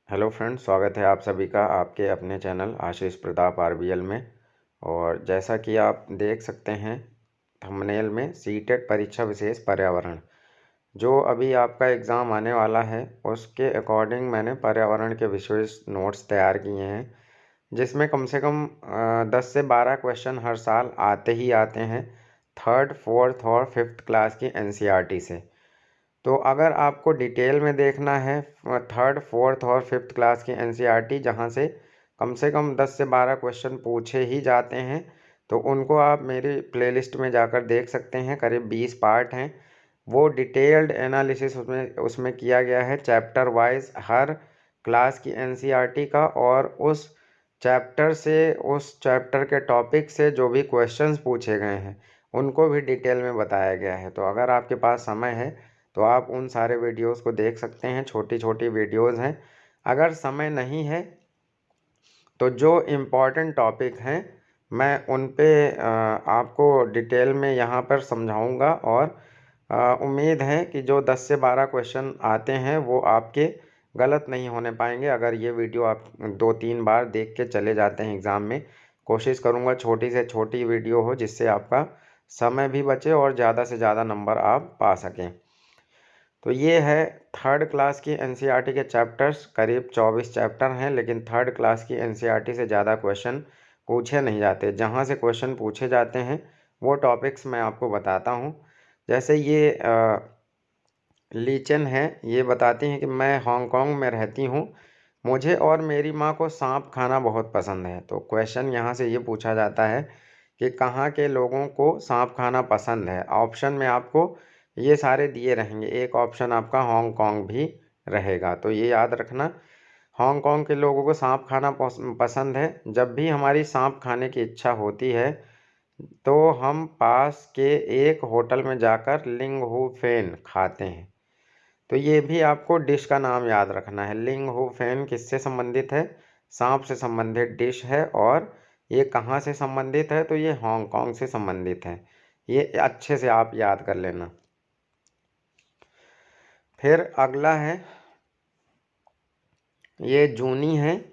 Hello friends, स्वागत है आप सभी का आपके अपने चैनल आशीष प्रताप आरबीएल में। और जैसा कि आप देख सकते हैं थंबनेल में, सीटेट परीक्षा विशेष पर्यावरण जो अभी आपका एग्ज़ाम आने वाला है उसके अकॉर्डिंग मैंने पर्यावरण के विशेष नोट्स तैयार किए हैं, जिसमें कम से कम 10 से 12 क्वेश्चन हर साल आते ही आते हैं, थर्ड, फोर्थ और फिफ्थ क्लास की एनसीईआरटी से। तो अगर आपको डिटेल में देखना है थर्ड, फोर्थ और फिफ्थ क्लास की एनसीईआरटी, जहाँ से कम 10 से 12 क्वेश्चन पूछे ही जाते हैं, तो उनको आप मेरी प्लेलिस्ट में जाकर देख सकते हैं। करीब 20 पार्ट हैं। वो डिटेल्ड एनालिसिस उसमें उसमें किया गया है, चैप्टर वाइज हर क्लास की एनसीईआरटी का, और उस उस चैप्टर के टॉपिक से जो भी क्वेश्चंस पूछे गए हैं उनको भी डिटेल में बताया गया है। तो अगर आपके पास समय है तो आप उन सारे वीडियोस को देख सकते हैं। छोटी छोटी वीडियोस हैं। अगर समय नहीं है तो जो इम्पॉर्टेंट टॉपिक हैं मैं उन पे आपको डिटेल में यहाँ पर समझाऊंगा, और उम्मीद है कि जो 10 से 12 क्वेश्चन आते हैं वो आपके गलत नहीं होने पाएंगे अगर ये वीडियो आप 2-3 बार देख के चले जाते हैं एग्ज़ाम में। कोशिश करूँगा छोटी से छोटी वीडियो हो, जिससे आपका समय भी बचे और ज़्यादा से ज़्यादा नंबर आप पा सकें। तो ये है थर्ड क्लास की एनसीईआरटी के चैप्टर्स। करीब 24 चैप्टर हैं, लेकिन थर्ड क्लास की एनसीईआरटी से ज़्यादा क्वेश्चन पूछे नहीं जाते। जहाँ से क्वेश्चन पूछे जाते हैं वो टॉपिक्स मैं आपको बताता हूँ। जैसे ये लीचन है, ये बताती हैं कि मैं हांगकांग में रहती हूँ, मुझे और मेरी माँ को सांप खाना बहुत पसंद है। तो क्वेश्चन यहाँ से ये पूछा जाता है कि कहाँ के लोगों को सांप खाना पसंद है। ऑप्शन में आपको ये सारे दिए रहेंगे, एक ऑप्शन आपका हांगकांग भी रहेगा। तो ये याद रखना, हांगकांग के लोगों को सांप खाना पसंद है। जब भी हमारी सांप खाने की इच्छा होती है तो हम पास के एक होटल में जाकर लिंग हू फेन खाते हैं। तो ये भी आपको डिश का नाम याद रखना है। लिंग हू फेन किससे संबंधित है? सांप से संबंधित डिश है। और ये कहाँ से संबंधित है? तो ये हांगकांग से संबंधित है। ये अच्छे से आप याद कर लेना। फिर अगला है, ये जूनी है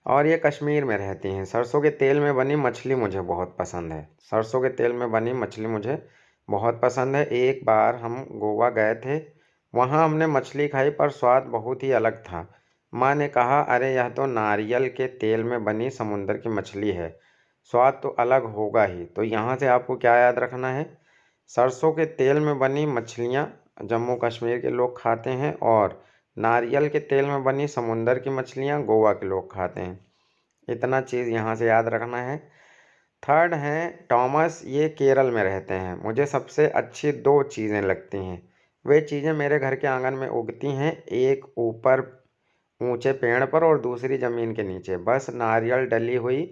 और ये कश्मीर में रहती हैं। सरसों के तेल में बनी मछली मुझे बहुत पसंद है। सरसों के तेल में बनी मछली मुझे बहुत पसंद है। एक बार हम गोवा गए थे, वहाँ हमने मछली खाई पर स्वाद बहुत ही अलग था। माँ ने कहा, अरे यह तो नारियल के तेल में बनी समुंदर की मछली है, स्वाद तो अलग होगा ही। तो यहाँ से आपको क्या याद रखना है? सरसों के तेल में बनी मछलियाँ जम्मू कश्मीर के लोग खाते हैं, और नारियल के तेल में बनी समुंदर की मछलियाँ गोवा के लोग खाते हैं। इतना चीज़ यहाँ से याद रखना है। थर्ड है टॉमस, ये केरल में रहते हैं। मुझे सबसे अच्छी दो चीज़ें लगती हैं। वे चीज़ें मेरे घर के आंगन में उगती हैं, एक ऊपर ऊंचे पेड़ पर और दूसरी ज़मीन के नीचे। बस नारियल डली हुई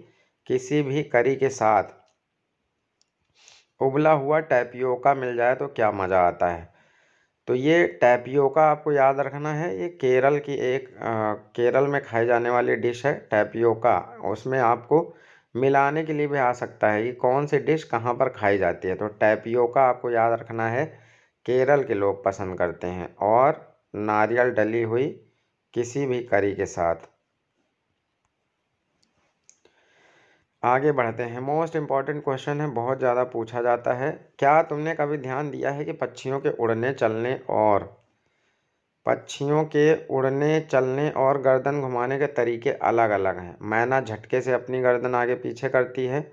किसी भी करी के साथ उबला हुआ टैपियोका मिल जाए तो क्या मज़ा आता है। तो ये टैपियोका आपको याद रखना है। ये केरल की केरल में खाई जाने वाली डिश है टैपियोका। उसमें आपको मिलाने के लिए भी आ सकता है कि कौन सी डिश कहाँ पर खाई जाती है। तो टैपियोका आपको याद रखना है, केरल के लोग पसंद करते हैं, और नारियल डली हुई किसी भी करी के साथ। आगे बढ़ते हैं। मोस्ट इम्पॉर्टेंट क्वेश्चन है, बहुत ज़्यादा पूछा जाता है। क्या तुमने कभी ध्यान दिया है कि पक्षियों के उड़ने चलने और गर्दन घुमाने के तरीके अलग अलग हैं? मैना झटके से अपनी गर्दन आगे पीछे करती है,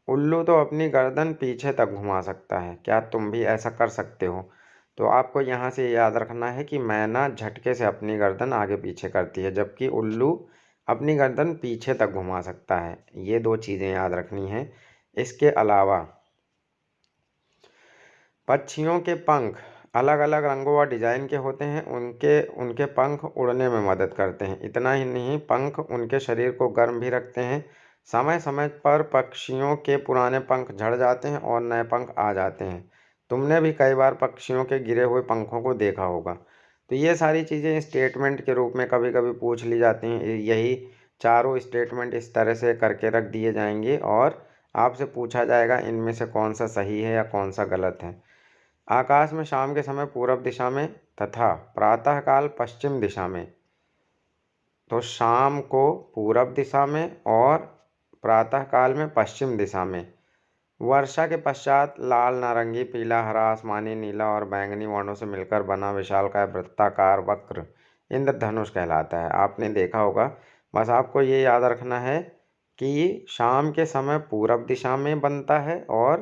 उल्लू तो अपनी गर्दन पीछे तक घुमा सकता है। क्या तुम भी ऐसा कर सकते हो? तो आपको यहाँ से याद रखना है कि मैना झटके से अपनी गर्दन आगे पीछे करती है, जबकि उल्लू अपनी गर्दन पीछे तक घुमा सकता है। ये दो चीज़ें याद रखनी हैं। इसके अलावा पक्षियों के पंख अलग अलग रंगों व डिजाइन के होते हैं। उनके उनके पंख उड़ने में मदद करते हैं। इतना ही नहीं, पंख उनके शरीर को गर्म भी रखते हैं। समय समय पर पक्षियों के पुराने पंख झड़ जाते हैं और नए पंख आ जाते हैं। तुमने भी कई बार पक्षियों के गिरे हुए पंखों को देखा होगा। तो ये सारी चीज़ें स्टेटमेंट के रूप में कभी कभी पूछ ली जाती हैं। यही चारों स्टेटमेंट इस तरह से करके रख दिए जाएंगे और आपसे पूछा जाएगा इनमें से कौन सा सही है या कौन सा गलत है। आकाश में शाम के समय पूरब दिशा में तथा प्रातःकाल पश्चिम दिशा में। तो शाम को पूरब दिशा में और प्रातःकाल में पश्चिम दिशा में। वर्षा के पश्चात लाल, नारंगी, पीला, हरा, आसमानी, नीला और बैंगनी वर्णों से मिलकर बना विशालकाय वृत्ताकार वक्र इंद्रधनुष कहलाता है। आपने देखा होगा। बस आपको ये याद रखना है कि शाम के समय पूरब दिशा में बनता है और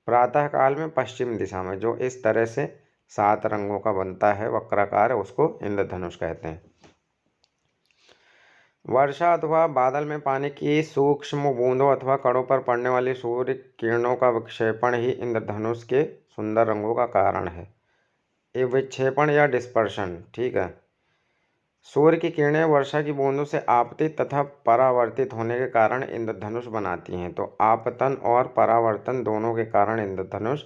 प्रातःकाल में पश्चिम दिशा में। जो इस तरह से 7 रंगों का बनता है वक्राकार, उसको इंद्रधनुष कहते हैं। वर्षा अथवा बादल में पानी की सूक्ष्म बूंदों अथवा कणों पर पड़ने वाली सूर्य किरणों का विक्षेपण ही इंद्रधनुष के सुंदर रंगों का कारण है। ये विक्षेपण या डिस्पर्शन, ठीक है। सूर्य की किरणें वर्षा की बूंदों से आपतित तथा परावर्तित होने के कारण इंद्रधनुष बनाती हैं। तो आपतन और परावर्तन दोनों के कारण इंद्रधनुष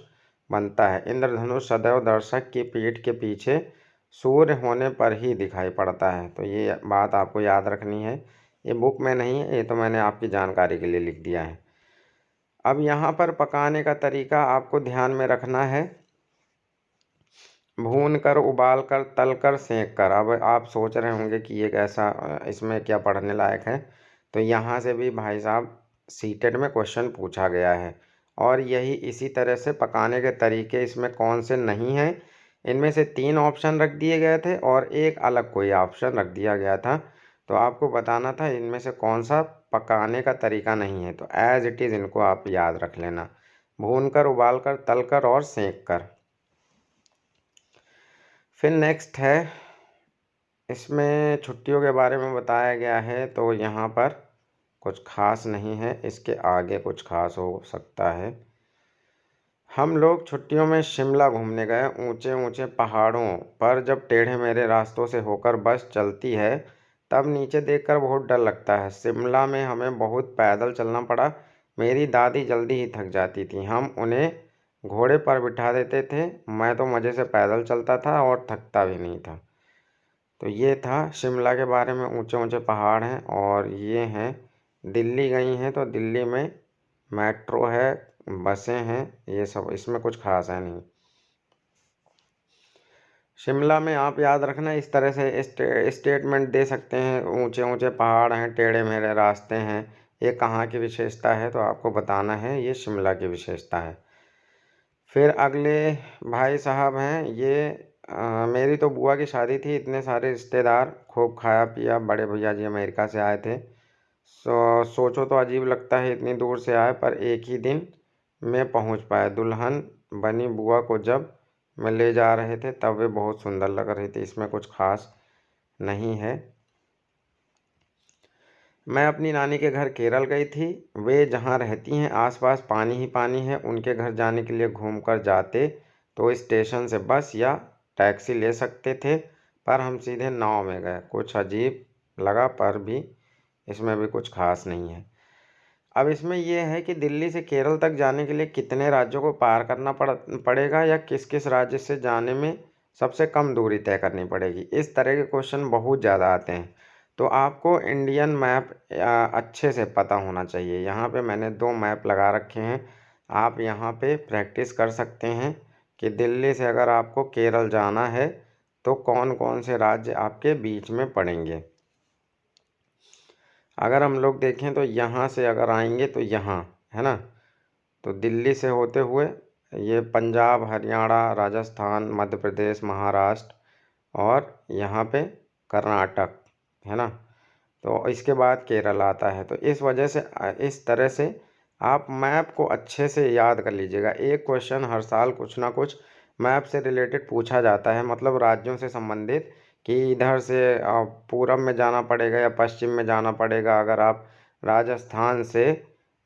बनता है। इंद्रधनुष सदैव दर्शक की पीठ के पीछे सूर्य होने पर ही दिखाई पड़ता है। तो ये बात आपको याद रखनी है। ये बुक में नहीं है, ये तो मैंने आपकी जानकारी के लिए लिख दिया है। अब यहाँ पर पकाने का तरीका आपको ध्यान में रखना है। भून कर, उबाल कर, तल कर, सेंक कर। अब आप सोच रहे होंगे कि ये कैसा, इसमें क्या पढ़ने लायक है। तो यहाँ से भी भाई साहब सीटेट में क्वेश्चन पूछा गया है और यही इसी तरह से पकाने के तरीके इसमें कौन से नहीं हैं। इनमें से 3 ऑप्शन रख दिए गए थे और एक अलग कोई ऑप्शन रख दिया गया था। तो आपको बताना था इनमें से कौन सा पकाने का तरीका नहीं है। तो एज इट इज़ इनको आप याद रख लेना। भून कर, उबाल कर, तल कर और सेंक कर। फिर नेक्स्ट है, इसमें छुट्टियों के बारे में बताया गया है। तो यहाँ पर कुछ खास नहीं है, इसके आगे कुछ खास हो सकता है। हम लोग छुट्टियों में शिमला घूमने गए। ऊंचे ऊंचे पहाड़ों पर जब टेढ़े मेढ़े रास्तों से होकर बस चलती है तब नीचे देखकर बहुत डर लगता है। शिमला में हमें बहुत पैदल चलना पड़ा। मेरी दादी जल्दी ही थक जाती थी। हम उन्हें घोड़े पर बिठा देते थे। मैं तो मज़े से पैदल चलता था और थकता भी नहीं था। तो ये था शिमला के बारे में। ऊंचे ऊंचे पहाड़ हैं और ये हैं। दिल्ली गई हैं तो दिल्ली में मेट्रो है, बसें हैं, ये सब। इसमें कुछ खास है नहीं। शिमला में आप याद रखना इस तरह से स्टेटमेंट दे सकते हैं। ऊंचे ऊंचे पहाड़ हैं, टेढ़े मेढ़े रास्ते हैं। ये कहाँ की विशेषता है तो आपको बताना है ये शिमला की विशेषता है। फिर अगले भाई साहब हैं ये। मेरी तो बुआ की शादी थी, इतने सारे रिश्तेदार, खूब खाया पिया। बड़े भैया जी अमेरिका से आए थे। सोचो तो अजीब लगता है, इतनी दूर से आए पर एक ही दिन में पहुंच पाए। दुल्हन बनी बुआ को जब में ले जा रहे थे तब वे बहुत सुंदर लग रही थी। इसमें कुछ खास नहीं है। मैं अपनी नानी के घर केरल गई थी। वे जहाँ रहती हैं आसपास पानी ही पानी है। उनके घर जाने के लिए घूमकर जाते तो स्टेशन से बस या टैक्सी ले सकते थे, पर हम सीधे नाव में गए। कुछ अजीब लगा पर भी इसमें भी कुछ खास नहीं है। अब इसमें यह है कि दिल्ली से केरल तक जाने के लिए कितने राज्यों को पार करना पड़ेगा या किस किस राज्य से जाने में सबसे कम दूरी तय करनी पड़ेगी। इस तरह के क्वेश्चन बहुत ज़्यादा आते हैं। तो आपको इंडियन मैप अच्छे से पता होना चाहिए। यहाँ पे मैंने 2 मैप लगा रखे हैं। आप यहाँ पे प्रैक्टिस कर सकते हैं कि दिल्ली से अगर आपको केरल जाना है तो कौन कौन से राज्य आपके बीच में पड़ेंगे। अगर हम लोग देखें तो यहाँ से अगर आएंगे तो यहाँ है ना, तो दिल्ली से होते हुए ये पंजाब, हरियाणा, राजस्थान, मध्य प्रदेश, महाराष्ट्र और यहाँ पे कर्नाटक है ना। तो इसके बाद केरल आता है। तो इस वजह से इस तरह से आप मैप को अच्छे से याद कर लीजिएगा। एक क्वेश्चन हर साल कुछ ना कुछ मैप से रिलेटेड पूछा जाता है, मतलब राज्यों से संबंधित, कि इधर से पूरब में जाना पड़ेगा या पश्चिम में जाना पड़ेगा। अगर आप राजस्थान से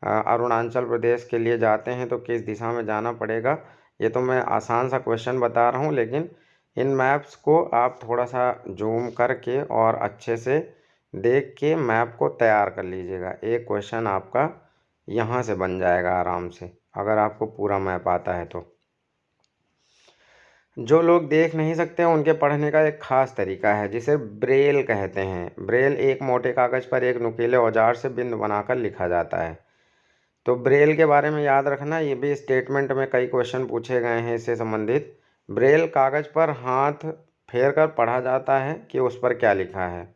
अरुणाचल प्रदेश के लिए जाते हैं तो किस दिशा में जाना पड़ेगा। ये तो मैं आसान सा क्वेश्चन बता रहा हूँ, लेकिन इन मैप्स को आप थोड़ा सा जूम करके और अच्छे से देख के मैप को तैयार कर लीजिएगा। एक क्वेश्चन आपका यहाँ से बन जाएगा आराम से, अगर आपको पूरा मैप आता है तो। जो लोग देख नहीं सकते हैं उनके पढ़ने का एक खास तरीका है जिसे ब्रेल कहते हैं। ब्रेल एक मोटे कागज़ पर एक नुकीले औजार से बिंदु बनाकर लिखा जाता है। तो ब्रेल के बारे में याद रखना, ये भी स्टेटमेंट में कई क्वेश्चन पूछे गए हैं इससे संबंधित। ब्रेल कागज़ पर हाथ फेर कर पढ़ा जाता है कि उस पर क्या लिखा है।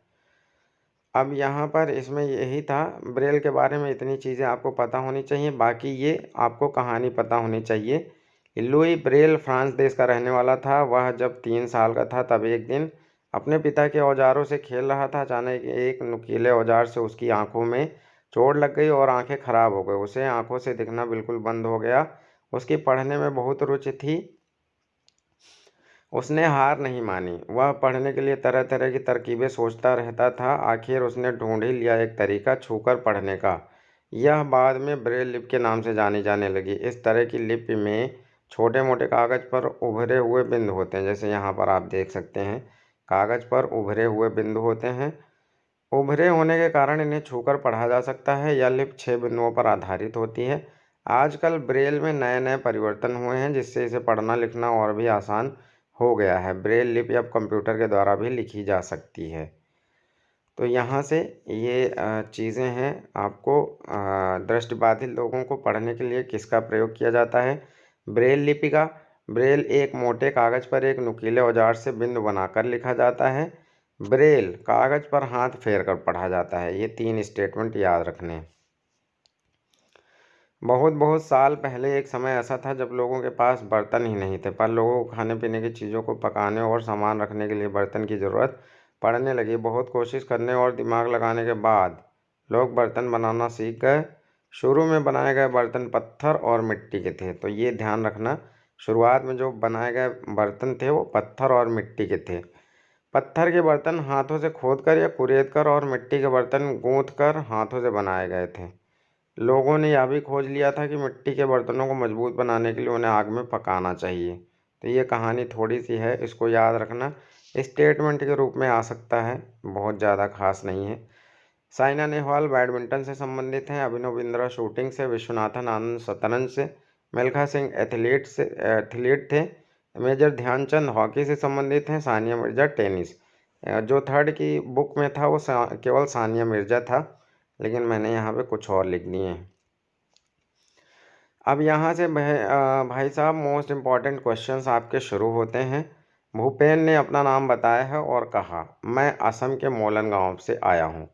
अब यहाँ पर इसमें यही था, ब्रेल के बारे में इतनी चीज़ें आपको पता होनी चाहिए। बाकी ये आपको कहानी पता होनी चाहिए। लुई ब्रेल फ्रांस देश का रहने वाला था। वह जब 3 साल का था तब एक दिन अपने पिता के औजारों से खेल रहा था। अचानक एक नुकीले औजार से उसकी आंखों में चोट लग गई और आंखें खराब हो गई। उसे आंखों से दिखना बिल्कुल बंद हो गया। उसकी पढ़ने में बहुत रुचि थी। उसने हार नहीं मानी। वह पढ़ने के लिए तरह तरह की तरकीबें सोचता रहता था। आखिर उसने ढूंढ ही लिया एक तरीका, छूकर पढ़ने का। यह बाद में ब्रेल लिपि के नाम से जानी जाने लगी। इस तरह की लिपि में छोटे मोटे कागज पर उभरे हुए बिंदु होते हैं, जैसे यहाँ पर आप देख सकते हैं, कागज पर उभरे हुए बिंदु होते हैं। उभरे होने के कारण इन्हें छूकर पढ़ा जा सकता है। यह लिपि 6 बिंदुओं पर आधारित होती है। आजकल ब्रेल में नए नए परिवर्तन हुए हैं, जिससे इसे पढ़ना लिखना और भी आसान हो गया है। ब्रेल लिपि अब कंप्यूटर के द्वारा भी लिखी जा सकती है। तो यहाँ से ये चीज़ें हैं। आपको दृष्टिबाधित लोगों को पढ़ने के लिए किसका प्रयोग किया जाता है? ब्रेल लिपि का। ब्रेल एक मोटे कागज पर एक नुकीले औजार से बिंदु बनाकर लिखा जाता है। ब्रेल कागज पर हाथ फेर कर पढ़ा जाता है। ये 3 स्टेटमेंट याद रखने हैं। बहुत बहुत साल पहले एक समय ऐसा था जब लोगों के पास बर्तन ही नहीं थे, पर लोगों को खाने पीने की चीज़ों को पकाने और सामान रखने के लिए बर्तन की ज़रूरत पड़ने लगी। बहुत कोशिश करने और दिमाग लगाने के बाद लोग बर्तन बनाना सीख गए। शुरू में बनाए गए बर्तन पत्थर और मिट्टी के थे। तो ये ध्यान रखना, शुरुआत में जो बनाए गए बर्तन थे वो पत्थर और मिट्टी के थे। पत्थर के बर्तन हाथों से खोदकर या कुरेद कर और मिट्टी के बर्तन गूंथ कर हाथों से बनाए गए थे। लोगों ने यह भी खोज लिया था कि मिट्टी के बर्तनों को मजबूत बनाने के लिए उन्हें आग में पकाना चाहिए। तो ये कहानी थोड़ी सी है, इसको याद रखना। स्टेटमेंट के रूप में आ सकता है, बहुत ज़्यादा खास नहीं है। साइना नेहवाल बैडमिंटन से संबंधित हैं। अभिनव बिंद्रा शूटिंग से, विश्वनाथन आनंद शतरंज से, मिल्खा सिंह एथलीट थे। मेजर ध्यानचंद हॉकी से संबंधित हैं। सानिया मिर्जा टेनिस। जो थर्ड की बुक में था वो केवल सानिया मिर्जा था, लेकिन मैंने यहाँ पे कुछ और लिख दिए हैं। अब यहाँ से भाई साहब मोस्ट इम्पॉर्टेंट क्वेश्चंस आपके शुरू होते हैं। भूपेन ने अपना नाम बताया है और कहा, मैं असम के मोलन गांव से आया हूँ।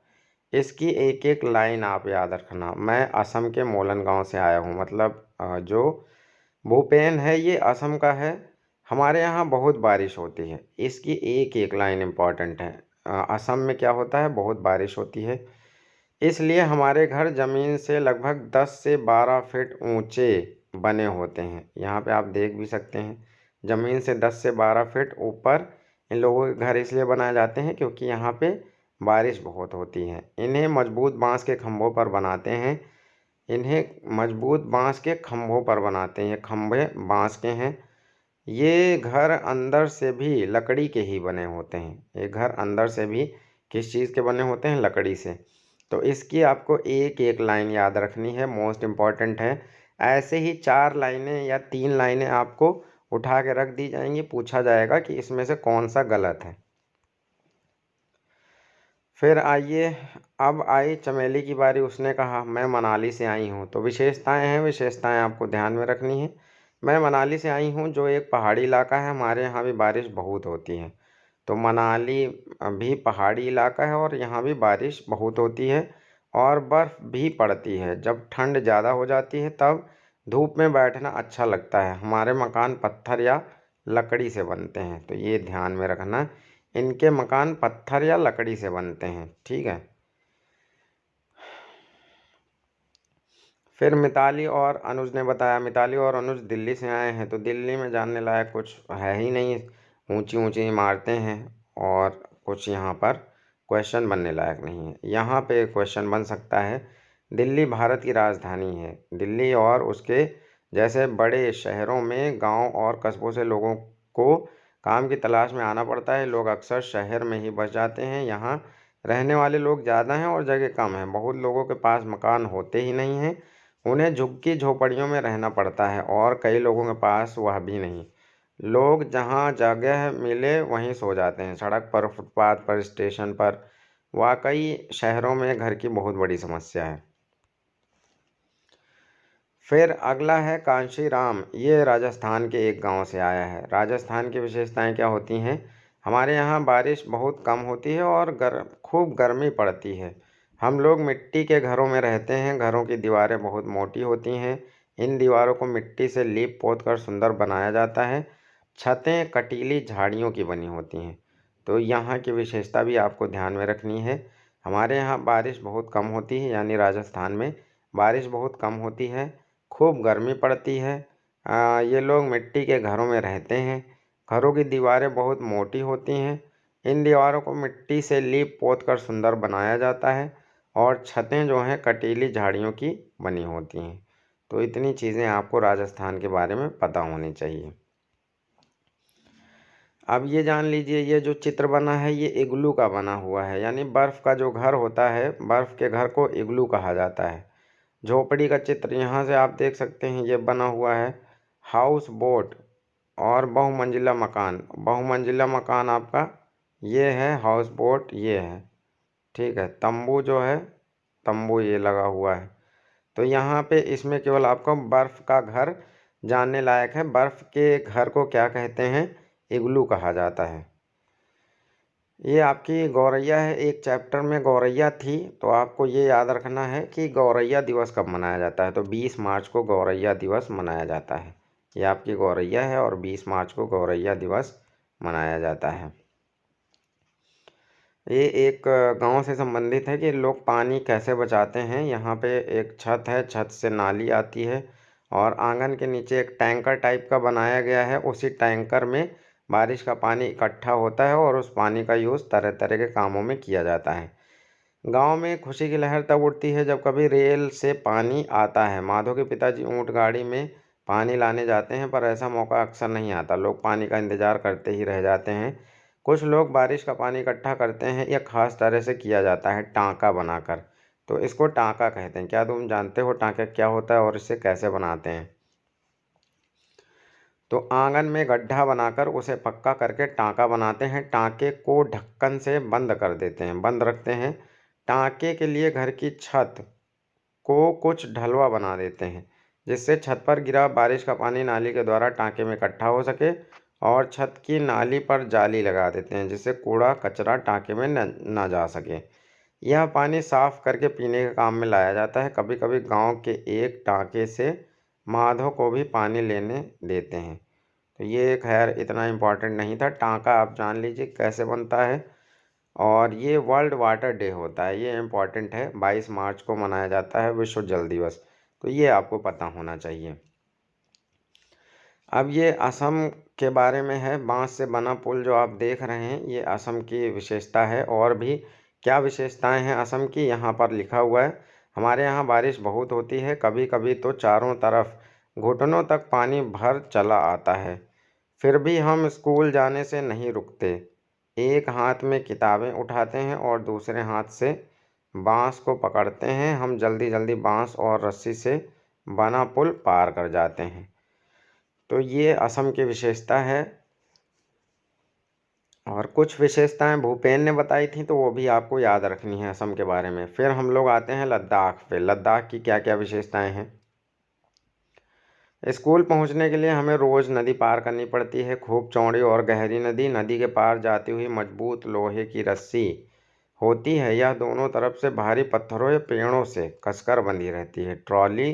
इसकी एक एक लाइन आप याद रखना। मैं असम के मोलन गांव से आया हूँ, मतलब जो भूपेन है ये असम का है। हमारे यहाँ बहुत बारिश होती है। इसकी एक एक लाइन इम्पॉर्टेंट है। असम में क्या होता है, बहुत बारिश होती है, इसलिए हमारे घर ज़मीन से लगभग 10 से 12 फीट ऊंचे बने होते हैं। यहाँ पे आप देख भी सकते हैं, ज़मीन से 10 से 12 फीट ऊपर इन लोगों के घर इसलिए बनाए जाते हैं क्योंकि यहाँ पे बारिश बहुत होती है। इन्हें मजबूत बांस के खंभों पर बनाते हैं। ये खंभे बांस के हैं। ये घर अंदर से भी लकड़ी के ही बने होते हैं। ये घर अंदर से भी किस चीज़ के बने होते हैं, लकड़ी से। तो इसकी आपको एक एक लाइन याद रखनी है, मोस्ट इम्पॉर्टेंट है। ऐसे ही 4 लाइनें या 3 लाइनें आपको उठा के रख दी जाएंगी, पूछा जाएगा कि इसमें से कौन सा गलत है। फिर आइए, अब आई चमेली की बारी। उसने कहा, मैं मनाली से आई हूँ। तो विशेषताएं हैं, विशेषताएं आपको ध्यान में रखनी है। मैं मनाली से आई हूँ, जो एक पहाड़ी इलाका है। हमारे यहाँ भी बारिश बहुत होती है। तो मनाली भी पहाड़ी इलाका है और यहाँ भी बारिश बहुत होती है और बर्फ़ भी पड़ती है। जब ठंड ज़्यादा हो जाती है तब धूप में बैठना अच्छा लगता है। हमारे मकान पत्थर या लकड़ी से बनते हैं, तो ये ध्यान में रखना, इनके मकान पत्थर या लकड़ी से बनते हैं, ठीक है। फिर मिताली और अनुज ने बताया, मिताली और अनुज दिल्ली से आए हैं। तो दिल्ली में जानने लायक कुछ है ही नहीं, ऊंची ऊंची इमारतें हैं और कुछ यहाँ पर क्वेश्चन बनने लायक नहीं है। यहाँ पे क्वेश्चन बन सकता है, दिल्ली भारत की राजधानी है। दिल्ली और उसके जैसे बड़े शहरों में गांव और कस्बों से लोगों को काम की तलाश में आना पड़ता है। लोग अक्सर शहर में ही बस जाते हैं। यहाँ रहने वाले लोग ज़्यादा हैं और जगह कम है। बहुत लोगों के पास मकान होते ही नहीं हैं, उन्हें झुग्गी झोपड़ियों में रहना पड़ता है और कई लोगों के पास वह भी नहीं। लोग जहाँ जगह मिले वहीं सो जाते हैं, सड़क पर, फुटपाथ पर, स्टेशन पर। वाकई शहरों में घर की बहुत बड़ी समस्या है। फिर अगला है कांशी राम। ये राजस्थान के एक गांव से आया है। राजस्थान की विशेषताएं क्या होती हैं? हमारे यहाँ बारिश बहुत कम होती है और खूब गर्मी पड़ती है। हम लोग मिट्टी के घरों में रहते हैं। घरों की दीवारें बहुत मोटी होती हैं। इन दीवारों को मिट्टी से लीप पोत कर सुंदर बनाया जाता है। छतें कटीली झाड़ियों की बनी होती हैं। तो यहाँ की विशेषता भी आपको ध्यान में रखनी है। हमारे यहाँ बारिश बहुत कम होती है, यानी राजस्थान में बारिश बहुत कम होती है, खूब गर्मी पड़ती है। ये लोग मिट्टी के घरों में रहते हैं। घरों की दीवारें बहुत मोटी होती हैं। इन दीवारों को मिट्टी से लीप पोत कर सुंदर बनाया जाता है और छतें जो हैं कटीली झाड़ियों की बनी होती हैं। तो इतनी चीज़ें आपको राजस्थान के बारे में पता होनी चाहिए। अब ये जान लीजिए, ये जो चित्र बना है ये इग्लू का बना हुआ है, यानी बर्फ़ का जो घर होता है, बर्फ़ के घर को इग्लू कहा जाता है। झोपड़ी का चित्र यहाँ से आप देख सकते हैं, ये बना हुआ है हाउस बोट और बहुमंजिला मकान। बहुमंजिला मकान आपका ये है, हाउस बोट ये है, ठीक है। तंबू जो है, तंबू ये लगा हुआ है। तो यहाँ पे इसमें केवल आपको बर्फ़ का घर जानने लायक है। बर्फ़ के घर को क्या कहते हैं? इग्लू कहा जाता है। ये आपकी गौरैया है, एक चैप्टर में गौरैया थी, तो आपको ये याद रखना है कि गौरैया दिवस कब मनाया जाता है। तो 20 मार्च को गौरैया दिवस मनाया जाता है। ये आपकी गौरैया है और 20 मार्च को गौरैया दिवस मनाया जाता है। ये एक गांव से संबंधित है कि लोग पानी कैसे बचाते हैं। यहाँ पे एक छत है, छत से नाली आती है और आंगन के नीचे एक टैंकर टाइप का बनाया गया है। उसी टैंकर में बारिश का पानी इकट्ठा होता है और उस पानी का यूज़ तरह तरह के कामों में किया जाता है। गांव में खुशी की लहर तब उठती है जब कभी रेल से पानी आता है। माधव के पिताजी ऊँट गाड़ी में पानी लाने जाते हैं, पर ऐसा मौका अक्सर नहीं आता। लोग पानी का इंतज़ार करते ही रह जाते हैं। कुछ लोग बारिश का पानी इकट्ठा करते हैं, यह खास तरह से किया जाता है टाँका बनाकर। तो इसको टाँका कहते हैं। क्या तुम जानते हो टाँका क्या होता है और इसे कैसे बनाते हैं? तो आंगन में गड्ढा बनाकर उसे पक्का करके टाँका बनाते हैं। टाँके को ढक्कन से बंद कर देते हैं, बंद रखते हैं। टाँके के लिए घर की छत को कुछ ढलवा बना देते हैं, जिससे छत पर गिरा बारिश का पानी नाली के द्वारा टाँके में इकट्ठा हो सके, और छत की नाली पर जाली लगा देते हैं, जिससे कूड़ा कचरा टाँके में न जा सके। यह पानी साफ करके पीने के काम में लाया जाता है। कभी कभी गांव के एक टाँके से माधव को भी पानी लेने देते हैं। तो ये खैर इतना इम्पोर्टेंट नहीं था। टाँका आप जान लीजिए कैसे बनता है। और ये वर्ल्ड वाटर डे होता है, ये इम्पॉर्टेंट है। 22 मार्च को मनाया जाता है विश्व जल दिवस। तो ये आपको पता होना चाहिए। अब ये असम के बारे में है। बांस से बना पुल जो आप देख रहे हैं, ये असम की विशेषता है। और भी क्या विशेषताएं हैं असम की, यहाँ पर लिखा हुआ है। हमारे यहाँ बारिश बहुत होती है, कभी कभी तो चारों तरफ घुटनों तक पानी भर चला आता है। फिर भी हम स्कूल जाने से नहीं रुकते। एक हाथ में किताबें उठाते हैं और दूसरे हाथ से बांस को पकड़ते हैं। हम जल्दी जल्दी बांस और रस्सी से बना पुल पार कर जाते हैं। तो ये असम की विशेषता है। और कुछ विशेषताएं भूपेन ने बताई थी, तो वो भी आपको याद रखनी है असम के बारे में। फिर हम लोग आते हैं लद्दाख पे। लद्दाख की क्या क्या विशेषताएं हैं? स्कूल पहुंचने के लिए हमें रोज़ नदी पार करनी पड़ती है। खूब चौड़ी और गहरी नदी। नदी के पार जाती हुई मजबूत लोहे की रस्सी होती है। यह दोनों तरफ से भारी पत्थरों या पेड़ों से कसकर बंधी रहती है। ट्रॉली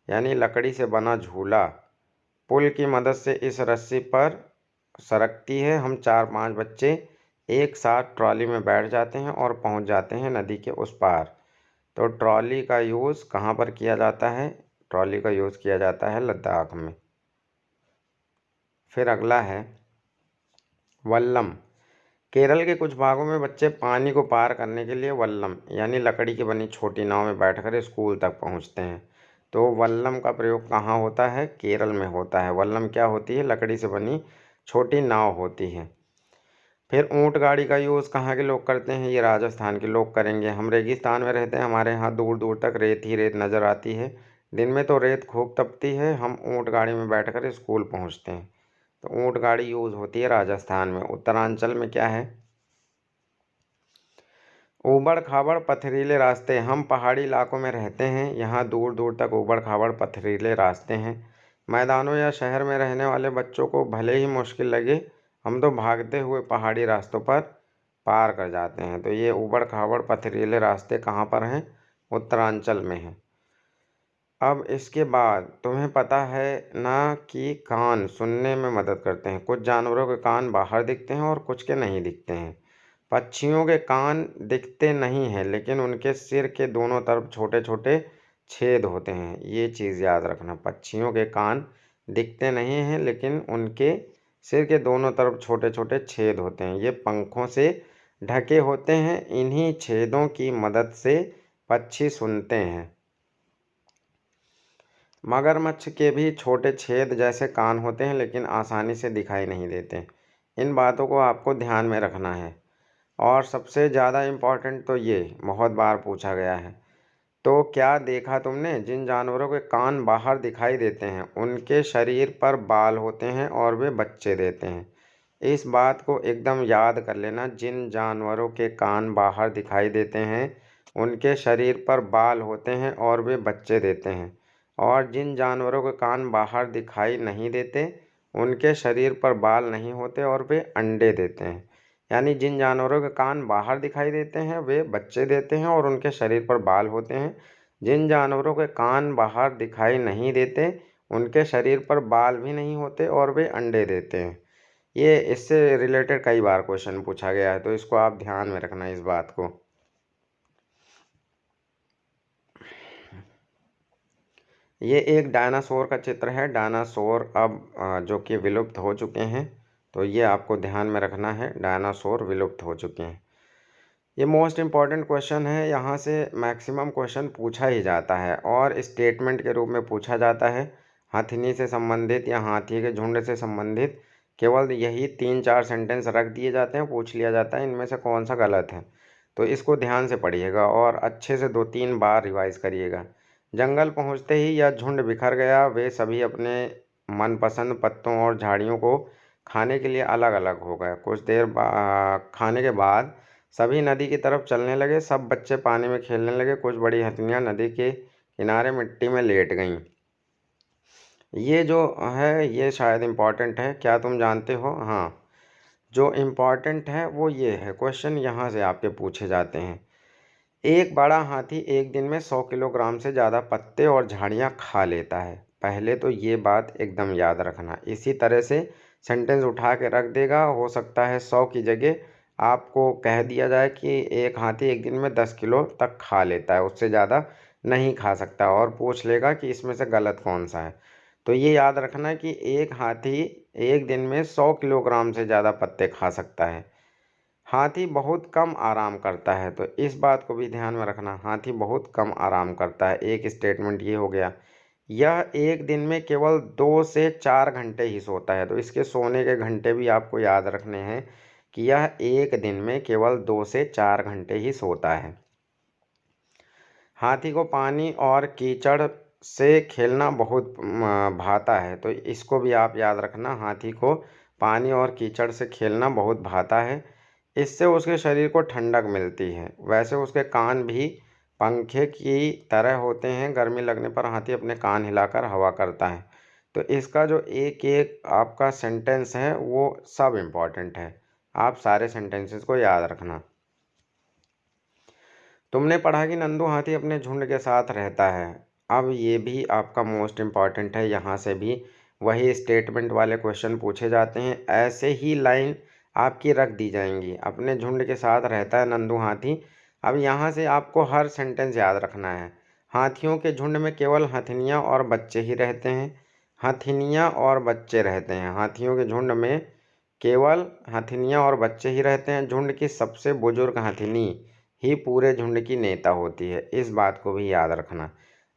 यानी लकड़ी से बना झूला पुल की मदद से इस रस्सी पर सरकती है। हम 4-5 बच्चे एक साथ ट्रॉली में बैठ जाते हैं और पहुंच जाते हैं नदी के उस पार। तो ट्रॉली का यूज़ कहाँ पर किया जाता है? ट्रॉली का यूज़ किया जाता है लद्दाख में। फिर अगला है वल्लम। केरल के कुछ भागों में बच्चे पानी को पार करने के लिए वल्लम यानी लकड़ी की बनी छोटी नाव में बैठकर स्कूल तक पहुंचते हैं। तो वल्लम का प्रयोग कहाँ होता है? केरल में होता है। वल्लम क्या होती है? लकड़ी से बनी छोटी नाव होती है। फिर ऊँट गाड़ी का यूज़ कहाँ के लोग करते हैं? ये राजस्थान के लोग करेंगे। हम रेगिस्तान में रहते हैं, हमारे यहाँ दूर दूर तक रेत ही रेत नज़र आती है। दिन में तो रेत खूब तपती है। हम ऊँट गाड़ी में बैठकर स्कूल पहुँचते हैं। तो ऊँट गाड़ी यूज़ होती है राजस्थान में। उत्तरांचल में क्या है? ऊबड़ खाबड़ पथरीले रास्ते। हम पहाड़ी इलाकों में रहते हैं, यहाँ दूर दूर तक ऊबड़ खाबड़ पथरीले रास्ते हैं। मैदानों या शहर में रहने वाले बच्चों को भले ही मुश्किल लगे, हम तो भागते हुए पहाड़ी रास्तों पर पार कर जाते हैं। तो ये ऊबड़ खाबड़ पथरीले रास्ते कहाँ पर हैं? उत्तरांचल में हैं। अब इसके बाद तुम्हें पता है ना कि कान सुनने में मदद करते हैं। कुछ जानवरों के कान बाहर दिखते हैं और कुछ के नहीं दिखते हैं। पक्षियों के कान दिखते नहीं हैं, लेकिन उनके सिर के दोनों तरफ छोटे छोटे छेद होते हैं। ये चीज़ याद रखना, पक्षियों के कान दिखते नहीं हैं, लेकिन उनके सिर के दोनों तरफ छोटे छोटे छेद होते हैं। ये पंखों से ढके होते हैं। इन्हीं छेदों की मदद से पक्षी सुनते हैं। मगरमच्छ के भी छोटे छेद जैसे कान होते हैं, लेकिन आसानी से दिखाई नहीं देते। इन बातों को आपको ध्यान में रखना है। और सबसे ज़्यादा इम्पोर्टेंट तो ये बहुत बार पूछा गया है। तो क्या देखा तुमने? जिन जानवरों के कान बाहर दिखाई देते हैं उनके शरीर पर बाल होते हैं और वे बच्चे देते हैं। इस बात को एकदम याद कर लेना। जिन जानवरों के कान बाहर दिखाई देते हैं उनके शरीर पर बाल होते हैं और वे बच्चे देते हैं। और जिन जानवरों के कान बाहर दिखाई नहीं देते उनके शरीर पर बाल नहीं होते और वे अंडे देते हैं। यानी जिन जानवरों के कान बाहर दिखाई देते हैं वे बच्चे देते हैं और उनके शरीर पर बाल होते हैं। जिन जानवरों के कान बाहर दिखाई नहीं देते उनके शरीर पर बाल भी नहीं होते और वे अंडे देते हैं। ये इससे रिलेटेड कई बार क्वेश्चन पूछा गया है, तो इसको आप ध्यान में रखना इस बात को। ये एक डायनासोर का चित्र है। डायनासोर अब जो कि विलुप्त हो चुके हैं, तो ये आपको ध्यान में रखना है। डायनासोर विलुप्त हो चुके हैं। ये मोस्ट इम्पॉर्टेंट क्वेश्चन है। यहाँ से मैक्सिमम क्वेश्चन पूछा ही जाता है और स्टेटमेंट के रूप में पूछा जाता है। हथिनी से संबंधित या हाथी के झुंड से संबंधित केवल यही 3-4 सेंटेंस रख दिए जाते हैं, पूछ लिया जाता है इनमें से कौन सा गलत है। तो इसको ध्यान से पढ़िएगा और अच्छे से 2-3 बार रिवाइज करिएगा। जंगल पहुँचते ही यह झुंड बिखर गया। वे सभी अपने मनपसंद पत्तों और झाड़ियों को खाने के लिए अलग अलग हो गए। कुछ देर खाने के बाद सभी नदी की तरफ चलने लगे। सब बच्चे पानी में खेलने लगे। कुछ बड़ी हथिनियाँ नदी के किनारे मिट्टी में लेट गईं। ये जो है ये शायद इम्पॉर्टेंट है। क्या तुम जानते हो? हाँ, जो इम्पॉर्टेंट है वो ये है। क्वेश्चन यहाँ से आपके पूछे जाते हैं। एक बड़ा हाथी एक दिन में 100 किलोग्राम से ज़्यादा पत्ते और झाड़ियाँ खा लेता है। पहले तो ये बात एकदम याद रखना। इसी तरह से सेंटेंस उठा के रख देगा। हो सकता है 100 की जगह आपको कह दिया जाए कि एक हाथी एक दिन में 10 किलो तक खा लेता है, उससे ज़्यादा नहीं खा सकता, और पूछ लेगा कि इसमें से गलत कौन सा है। तो ये याद रखना कि एक हाथी एक दिन में 100 किलोग्राम से ज़्यादा पत्ते खा सकता है। हाथी बहुत कम आराम करता है, तो इस बात को भी ध्यान में रखना। हाथी बहुत कम आराम करता है। एक स्टेटमेंट ये हो गया। यह एक दिन में केवल 2 से 4 घंटे ही सोता है, तो इसके सोने के घंटे भी आपको याद रखने हैं कि यह एक दिन में केवल 2 से 4 घंटे ही सोता है। हाथी को पानी और कीचड़ से खेलना बहुत भाता है, तो इसको भी आप याद रखना। हाथी को पानी और कीचड़ से खेलना बहुत भाता है। इससे उसके शरीर को ठंडक मिलती है। वैसे उसके कान भी पंखे की तरह होते हैं। गर्मी लगने पर हाथी अपने कान हिलाकर हवा करता है। तो इसका जो एक एक आपका सेंटेंस है वो सब इम्पॉर्टेंट है। आप सारे सेंटेंसेस को याद रखना। तुमने पढ़ा कि नंदू हाथी अपने झुंड के साथ रहता है। अब ये भी आपका मोस्ट इम्पॉर्टेंट है। यहाँ से भी वही स्टेटमेंट वाले क्वेश्चन पूछे जाते हैं। ऐसे ही लाइन आपकी रख दी जाएंगी। अपने झुंड के साथ रहता है नंदू हाथी। अब यहाँ से आपको हर सेंटेंस याद रखना है। हाथियों के झुंड में केवल हथिनियाँ और बच्चे ही रहते हैं। हथिनियाँ और बच्चे रहते हैं। हाथियों के झुंड में केवल हथिनियाँ और बच्चे ही रहते हैं। झुंड की सबसे बुजुर्ग हथिनी ही पूरे झुंड की नेता होती है। इस बात को भी याद रखना।